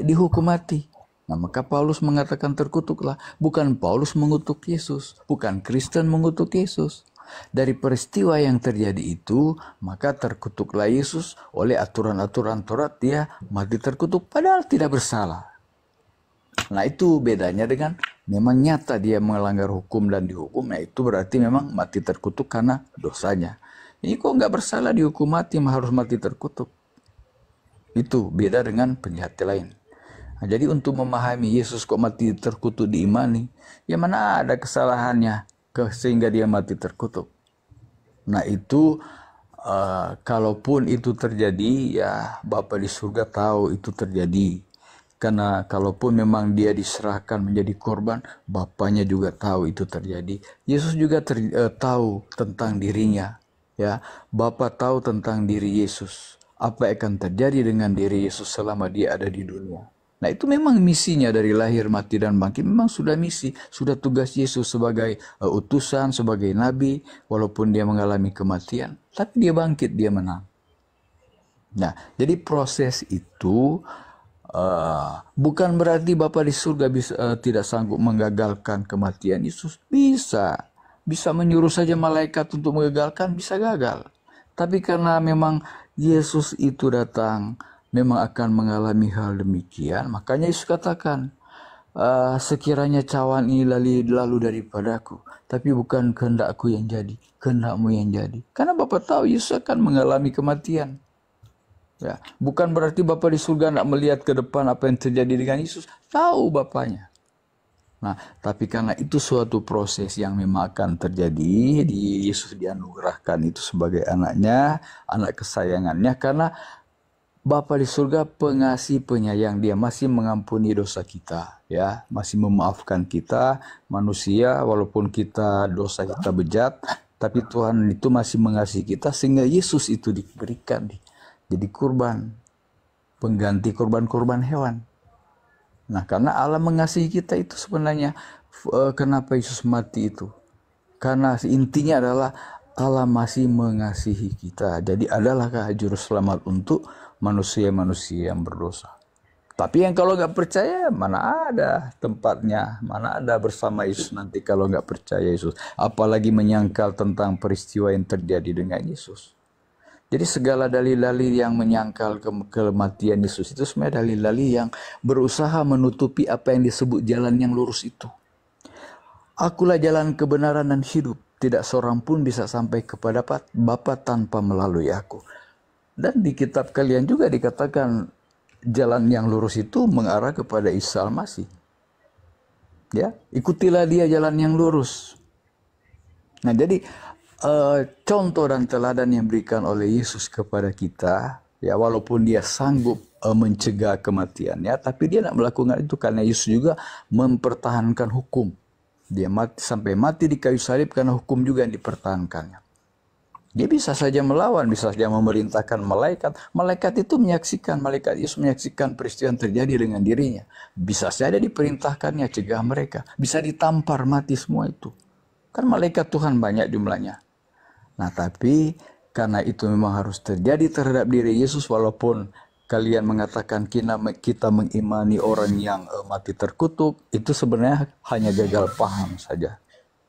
dihukum mati. Nah, maka Paulus mengatakan terkutuklah. Bukan Paulus mengutuk Yesus. Bukan Kristen mengutuk Yesus. Dari peristiwa yang terjadi itu, maka terkutuklah Yesus oleh aturan-aturan Taurat, dia mati terkutuk padahal tidak bersalah. Nah itu bedanya dengan memang nyata dia melanggar hukum dan dihukum. Nah itu berarti memang mati terkutuk karena dosanya. Ini kok nggak bersalah dihukum mati, harus mati terkutuk. Itu beda dengan penjahat lain. Nah, jadi untuk memahami Yesus kok mati terkutuk diimani, ya mana ada kesalahannya sehingga dia mati terkutuk. Nah itu kalaupun itu terjadi, ya Bapa di surga tahu itu terjadi. Karena kalaupun memang dia diserahkan menjadi korban, Bapaknya juga tahu itu terjadi. Yesus juga tahu tentang dirinya, ya. Bapa tahu tentang diri Yesus. Apa akan terjadi dengan diri Yesus selama dia ada di dunia. Nah itu memang misinya dari lahir, mati, dan bangkit. Memang sudah misi, sudah tugas Yesus sebagai utusan, sebagai nabi. Walaupun dia mengalami kematian, tapi dia bangkit, dia menang. Nah jadi proses itu bukan berarti Bapa di surga tidak sanggup menggagalkan kematian Yesus. Bisa menyuruh saja malaikat untuk mengagalkan, bisa gagal. Tapi karena memang Yesus itu datang memang akan mengalami hal demikian, makanya Yesus katakan, sekiranya cawan ini lalu daripadaku, tapi bukan kehendakku yang jadi, kehendakmu yang jadi. Karena Bapa tahu Yesus akan mengalami kematian. Ya, bukan berarti Bapa di surga tidak melihat ke depan apa yang terjadi dengan Yesus. Tahu Bapaknya. Nah, tapi karena itu suatu proses yang memang akan terjadi, Yesus dianugerahkan itu sebagai anaknya, anak kesayangannya, karena Bapa di surga pengasih penyayang, dia masih mengampuni dosa kita, ya, masih memaafkan kita manusia walaupun dosa kita bejat, tapi Tuhan itu masih mengasihi kita sehingga Yesus itu diberikan jadi kurban, pengganti korban-korban hewan. Nah, karena Allah mengasihi kita itu sebenarnya kenapa Yesus mati itu? Karena intinya adalah Allah masih mengasihi kita. Jadi adalahkah juru selamat untuk manusia-manusia yang berdosa. Tapi yang kalau nggak percaya, mana ada tempatnya, mana ada bersama Yesus nanti kalau nggak percaya Yesus. Apalagi menyangkal tentang peristiwa yang terjadi dengan Yesus. Jadi segala dalil-dalil yang menyangkal kematian Yesus itu sebenarnya dalil-dalil yang berusaha menutupi apa yang disebut jalan yang lurus itu. Akulah jalan kebenaran dan hidup. Tidak seorang pun bisa sampai kepada Bapa tanpa melalui aku. Dan di kitab kalian juga dikatakan jalan yang lurus itu mengarah kepada Isa Al-Masih. Ya, ikutilah dia jalan yang lurus. Nah, jadi contoh dan teladan yang diberikan oleh Yesus kepada kita, ya walaupun dia sanggup mencegah kematiannya, tapi dia tidak melakukan itu karena Yesus juga mempertahankan hukum. Dia mati, sampai mati di kayu salib karena hukum juga yang dipertahankannya. Dia bisa saja melawan, bisa saja memerintahkan malaikat. Malaikat itu menyaksikan, malaikat Yesus menyaksikan peristiwa yang terjadi dengan dirinya. Bisa saja diperintahkannya cegah mereka. Bisa ditampar mati semua itu. Kan malaikat Tuhan banyak jumlahnya. Nah tapi karena itu memang harus terjadi terhadap diri Yesus, walaupun kalian mengatakan kita mengimani orang yang mati terkutuk, itu sebenarnya hanya gagal paham saja.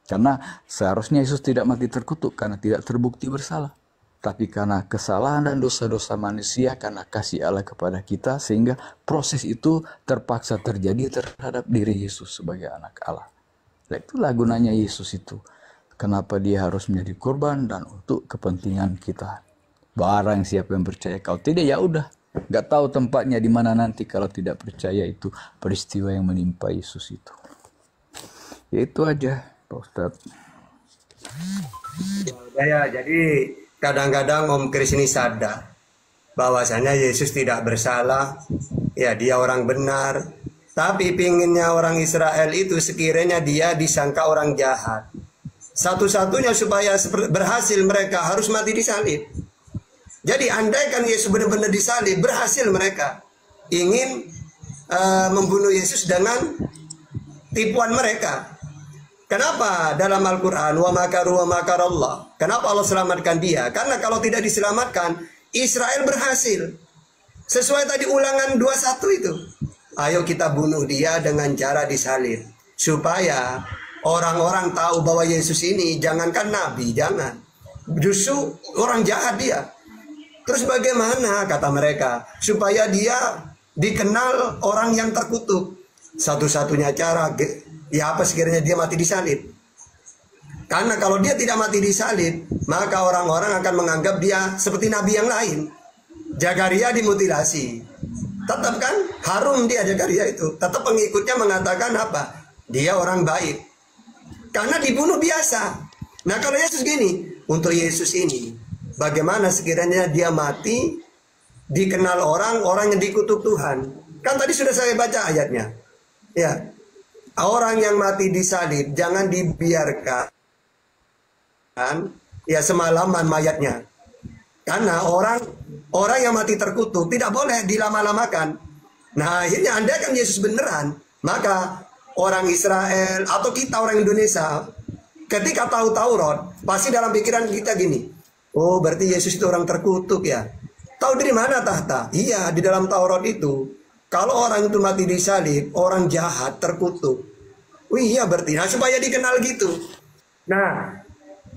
Karena seharusnya Yesus tidak mati terkutuk karena tidak terbukti bersalah. Tapi karena kesalahan dan dosa-dosa manusia, karena kasih Allah kepada kita, sehingga proses itu terpaksa terjadi terhadap diri Yesus sebagai anak Allah. Nah, itulah gunanya Yesus itu. Kenapa dia harus menjadi korban dan untuk kepentingan kita. Barang siapa yang percaya, kalau tidak ya udah. Nggak tahu tempatnya di mana nanti kalau tidak percaya itu peristiwa yang menimpa Yesus itu. Ya itu aja. Ustaz. Ya, jadi kadang-kadang Om Kris ini sadar bahwasanya Yesus tidak bersalah, ya dia orang benar, tapi pinginnya orang Israel itu sekiranya dia disangka orang jahat. Satu-satunya supaya berhasil mereka harus mati disalib. Jadi andaikan Yesus benar-benar disalib, berhasil mereka ingin membunuh Yesus dengan tipuan mereka. Kenapa dalam Al-Quran wa makaru wa makarallah? Kenapa Allah selamatkan dia? Karena kalau tidak diselamatkan, Israel berhasil. Sesuai tadi Ulangan 21 itu. Ayo kita bunuh dia dengan cara disalib. Supaya orang-orang tahu bahwa Yesus ini jangankan nabi, jangan. Justru orang jahat dia. Terus bagaimana kata mereka? Supaya dia dikenal orang yang terkutuk. Satu-satunya cara, ya apa sekiranya dia mati disalib. Karena kalau dia tidak mati disalib, maka orang-orang akan menganggap dia seperti nabi yang lain. Zakaria dimutilasi. Tetap kan harum dia Zakaria itu. Tetap pengikutnya mengatakan apa? Dia orang baik. Karena dibunuh biasa. Nah kalau Yesus gini, untuk Yesus ini, bagaimana sekiranya dia mati, dikenal orang yang dikutuk Tuhan. Kan tadi sudah saya baca ayatnya. Ya, orang yang mati disalib jangan dibiarkan ya semalaman mayatnya. Karena orang yang mati terkutuk tidak boleh dilama-lamakan. Nah, akhirnya andai kan Yesus beneran, maka orang Israel atau kita orang Indonesia ketika tahu Taurat, pasti dalam pikiran kita gini, oh berarti Yesus itu orang terkutuk ya. Tahu dari mana tahta? Iya, di dalam Taurat itu kalau orang itu mati disalib, orang jahat, terkutuk. Oh iya berarti. Nah supaya dikenal gitu. Nah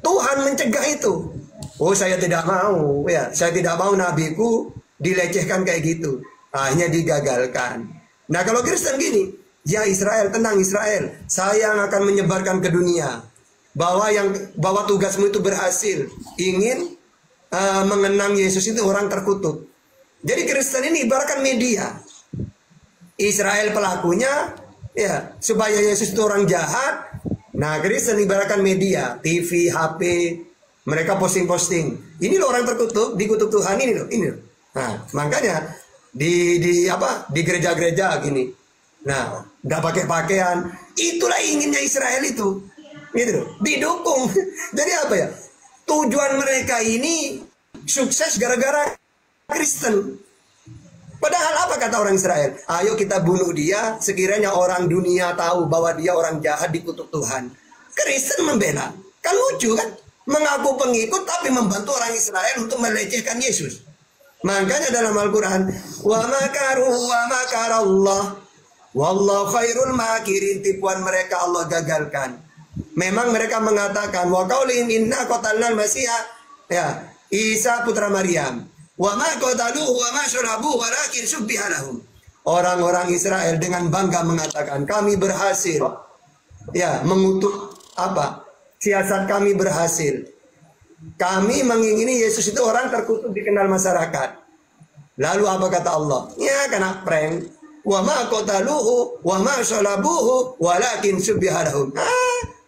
Tuhan mencegah itu. Oh saya tidak mau. Ya, saya tidak mau nabiku dilecehkan kayak gitu. Akhirnya digagalkan. Nah kalau Kristen gini. Ya Israel, tenang Israel. Saya yang akan menyebarkan ke dunia. Bahwa tugasmu itu berhasil. Ingin mengenang Yesus itu orang terkutuk. Jadi Kristen ini ibaratkan media. Israel pelakunya, ya supaya Yesus itu orang jahat. Nah Kristen ibaratkan media, TV, HP, mereka posting-posting. Ini loh orang terkutuk, dikutuk Tuhan ini loh, ini loh. Nah makanya di gereja-gereja gini. Nah nggak pakai pakaian, itulah inginnya Israel itu, gitu loh, didukung. Jadi apa ya? Tujuan mereka ini sukses gara-gara Kristen. Padahal apa kata orang Israel? Ayo kita bunuh dia, sekiranya orang dunia tahu bahwa dia orang jahat dikutuk Tuhan. Kristen membela. Kan lucu kan? Mengaku pengikut tapi membantu orang Israel untuk melecehkan Yesus. Makanya dalam Al-Quran, wa makaru wa makarallah wallahu khairul makirin. Tipuan mereka Allah gagalkan. Memang mereka mengatakan wa qaulin inna qatalnal masiha, ya Isa putra Maryam. Wa ma qataluhu wa ma syarabuhu walakin subbiha lahum. Orang-orang Israel dengan bangga mengatakan kami berhasil. Ya, mengutuk apa? Siasat kami berhasil. Kami mengingini Yesus itu orang terkutuk dikenal masyarakat. Lalu apa kata Allah? Ya, kena prank. Wa ma qataluhu wa ma syarabuhu walakin subbiha lahum.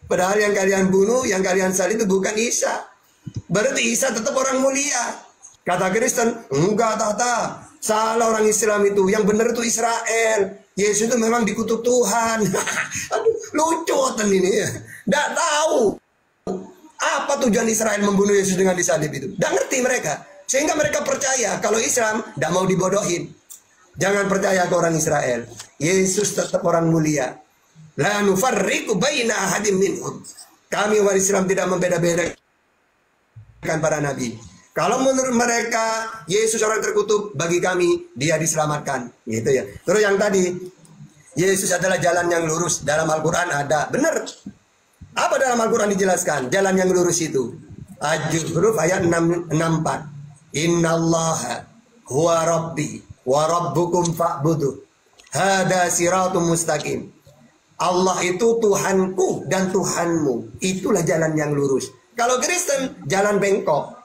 Padahal yang kalian bunuh, yang kalian salib itu bukan Isa. Berarti Isa tetap orang mulia. Kata Kristen, enggak tata. Salah orang Islam itu. Yang benar itu Israel. Yesus itu memang dikutuk Tuhan. Aduh, lucu ini ya. Nggak tahu apa tujuan Israel membunuh Yesus dengan disalib itu. Nggak ngerti mereka. Sehingga mereka percaya kalau Islam nggak mau dibodohin. Jangan percaya ke orang Israel. Yesus tetap orang mulia. La nufarriqu baina ahadim minhum. Kami umat Islam tidak membeda-bedakan para nabi. Kalau menurut mereka Yesus orang terkutuk, bagi kami dia diselamatkan, gitu ya. Terus yang tadi, Yesus adalah jalan yang lurus. Dalam Al-Quran ada, benar. Apa dalam Al-Quran dijelaskan? Jalan yang lurus itu. Al-Zukhruf ayat 64. Innallaha huwa rabbi wa rabbukum fa'buduh. Hada siratum mustaqim. Allah itu Tuhanku dan Tuhanmu. Itulah jalan yang lurus. Kalau Kristen, jalan bengkok.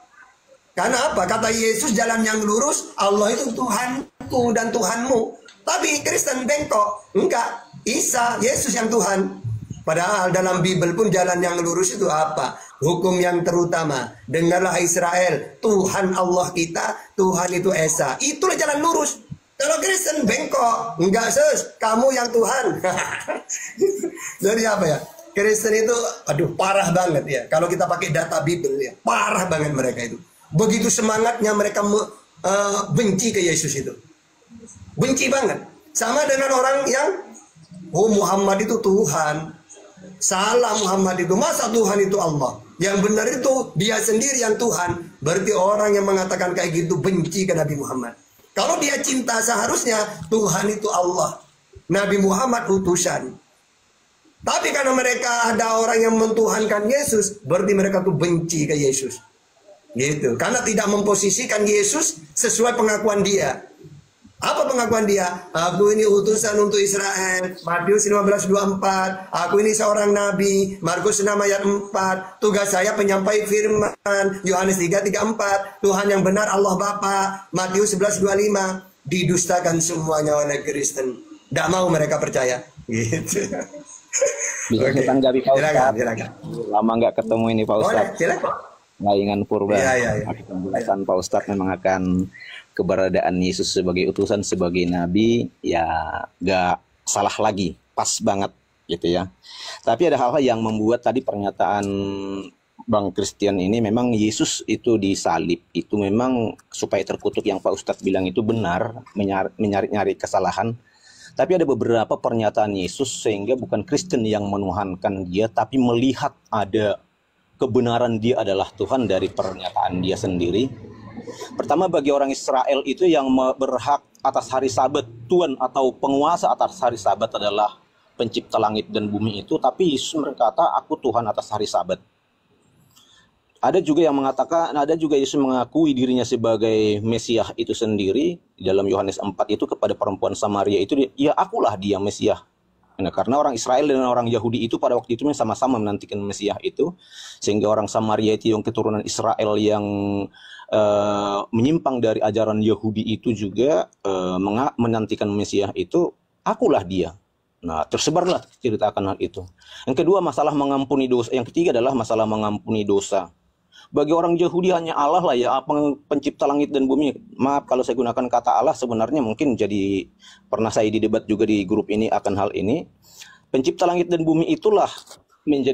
Karena apa? Kata Yesus jalan yang lurus, Allah itu Tuhanku dan Tuhanmu. Tapi Kristen bengkok. Enggak. Isa, Yesus yang Tuhan. Padahal dalam Bible pun jalan yang lurus itu apa? Hukum yang terutama. Dengarlah Israel, Tuhan Allah kita, Tuhan itu Esa. Itulah jalan lurus. Kalau Kristen bengkok. Enggak, kamu yang Tuhan. Jadi apa ya? Kristen itu, aduh parah banget ya. Kalau kita pakai data Bible ya, parah banget mereka itu. Begitu semangatnya mereka benci ke Yesus itu. Benci banget. Sama dengan orang yang, oh Muhammad itu Tuhan. Salah Muhammad itu. Masa Tuhan itu Allah? Yang benar itu dia sendiri yang Tuhan. Berarti orang yang mengatakan kayak gitu benci ke Nabi Muhammad. Kalau dia cinta seharusnya Tuhan itu Allah. Nabi Muhammad utusan. Tapi karena mereka ada orang yang mentuhankan Yesus, berarti mereka tuh benci ke Yesus. Gitu. Karena tidak memposisikan Yesus sesuai pengakuan dia. Apa pengakuan dia? Aku ini utusan untuk Israel. Matius 15:24. Aku ini seorang nabi. Markus 6 ayat 4. Tugas saya penyampai firman. Yohanes 3:34. Tuhan yang benar Allah Bapa. Matius 11:25. Didustakan semuanya oleh Kristen. Tidak mau mereka percaya. Gitu. Bisa kita tanggapi Pak Ustadz. Lama nggak ketemu ini Pak Ustadz. Laingan purba. Penjelasan Pak Ustadz memang akan keberadaan Yesus sebagai utusan, sebagai nabi, ya gak salah lagi, pas banget gitu ya. Tapi ada hal-hal yang membuat tadi pernyataan Bang Christian ini, memang Yesus itu disalib, itu memang supaya terkutuk yang Pak Ustadz bilang itu benar, menyari kesalahan. Tapi ada beberapa pernyataan Yesus sehingga bukan Kristen yang menuhankan dia, tapi melihat ada kebenaran dia adalah Tuhan dari pernyataan dia sendiri. Pertama, bagi orang Israel itu yang berhak atas hari Sabat, Tuhan atau penguasa atas hari Sabat adalah pencipta langit dan bumi itu. Tapi Yesus berkata, aku Tuhan atas hari Sabat. Ada juga yang mengatakan, ada juga Yesus mengakui dirinya sebagai Mesias itu sendiri. Dalam Yohanes 4 itu kepada perempuan Samaria itu, ya akulah dia Mesias. Nah, karena orang Israel dan orang Yahudi itu pada waktu itu sama-sama menantikan Mesias itu, sehingga orang Samaria itu yang keturunan Israel yang menyimpang dari ajaran Yahudi itu juga menantikan Mesias itu, akulah dia. Nah, tersebarlah ceritakan hal itu. Yang kedua, masalah mengampuni dosa. Yang ketiga adalah masalah mengampuni dosa. Bagi orang Yahudi hanya Allah lah ya, pencipta langit dan bumi. Maaf kalau saya gunakan kata Allah, sebenarnya mungkin jadi, pernah saya didebat juga di grup ini akan hal ini. Pencipta langit dan bumi itulah menjadi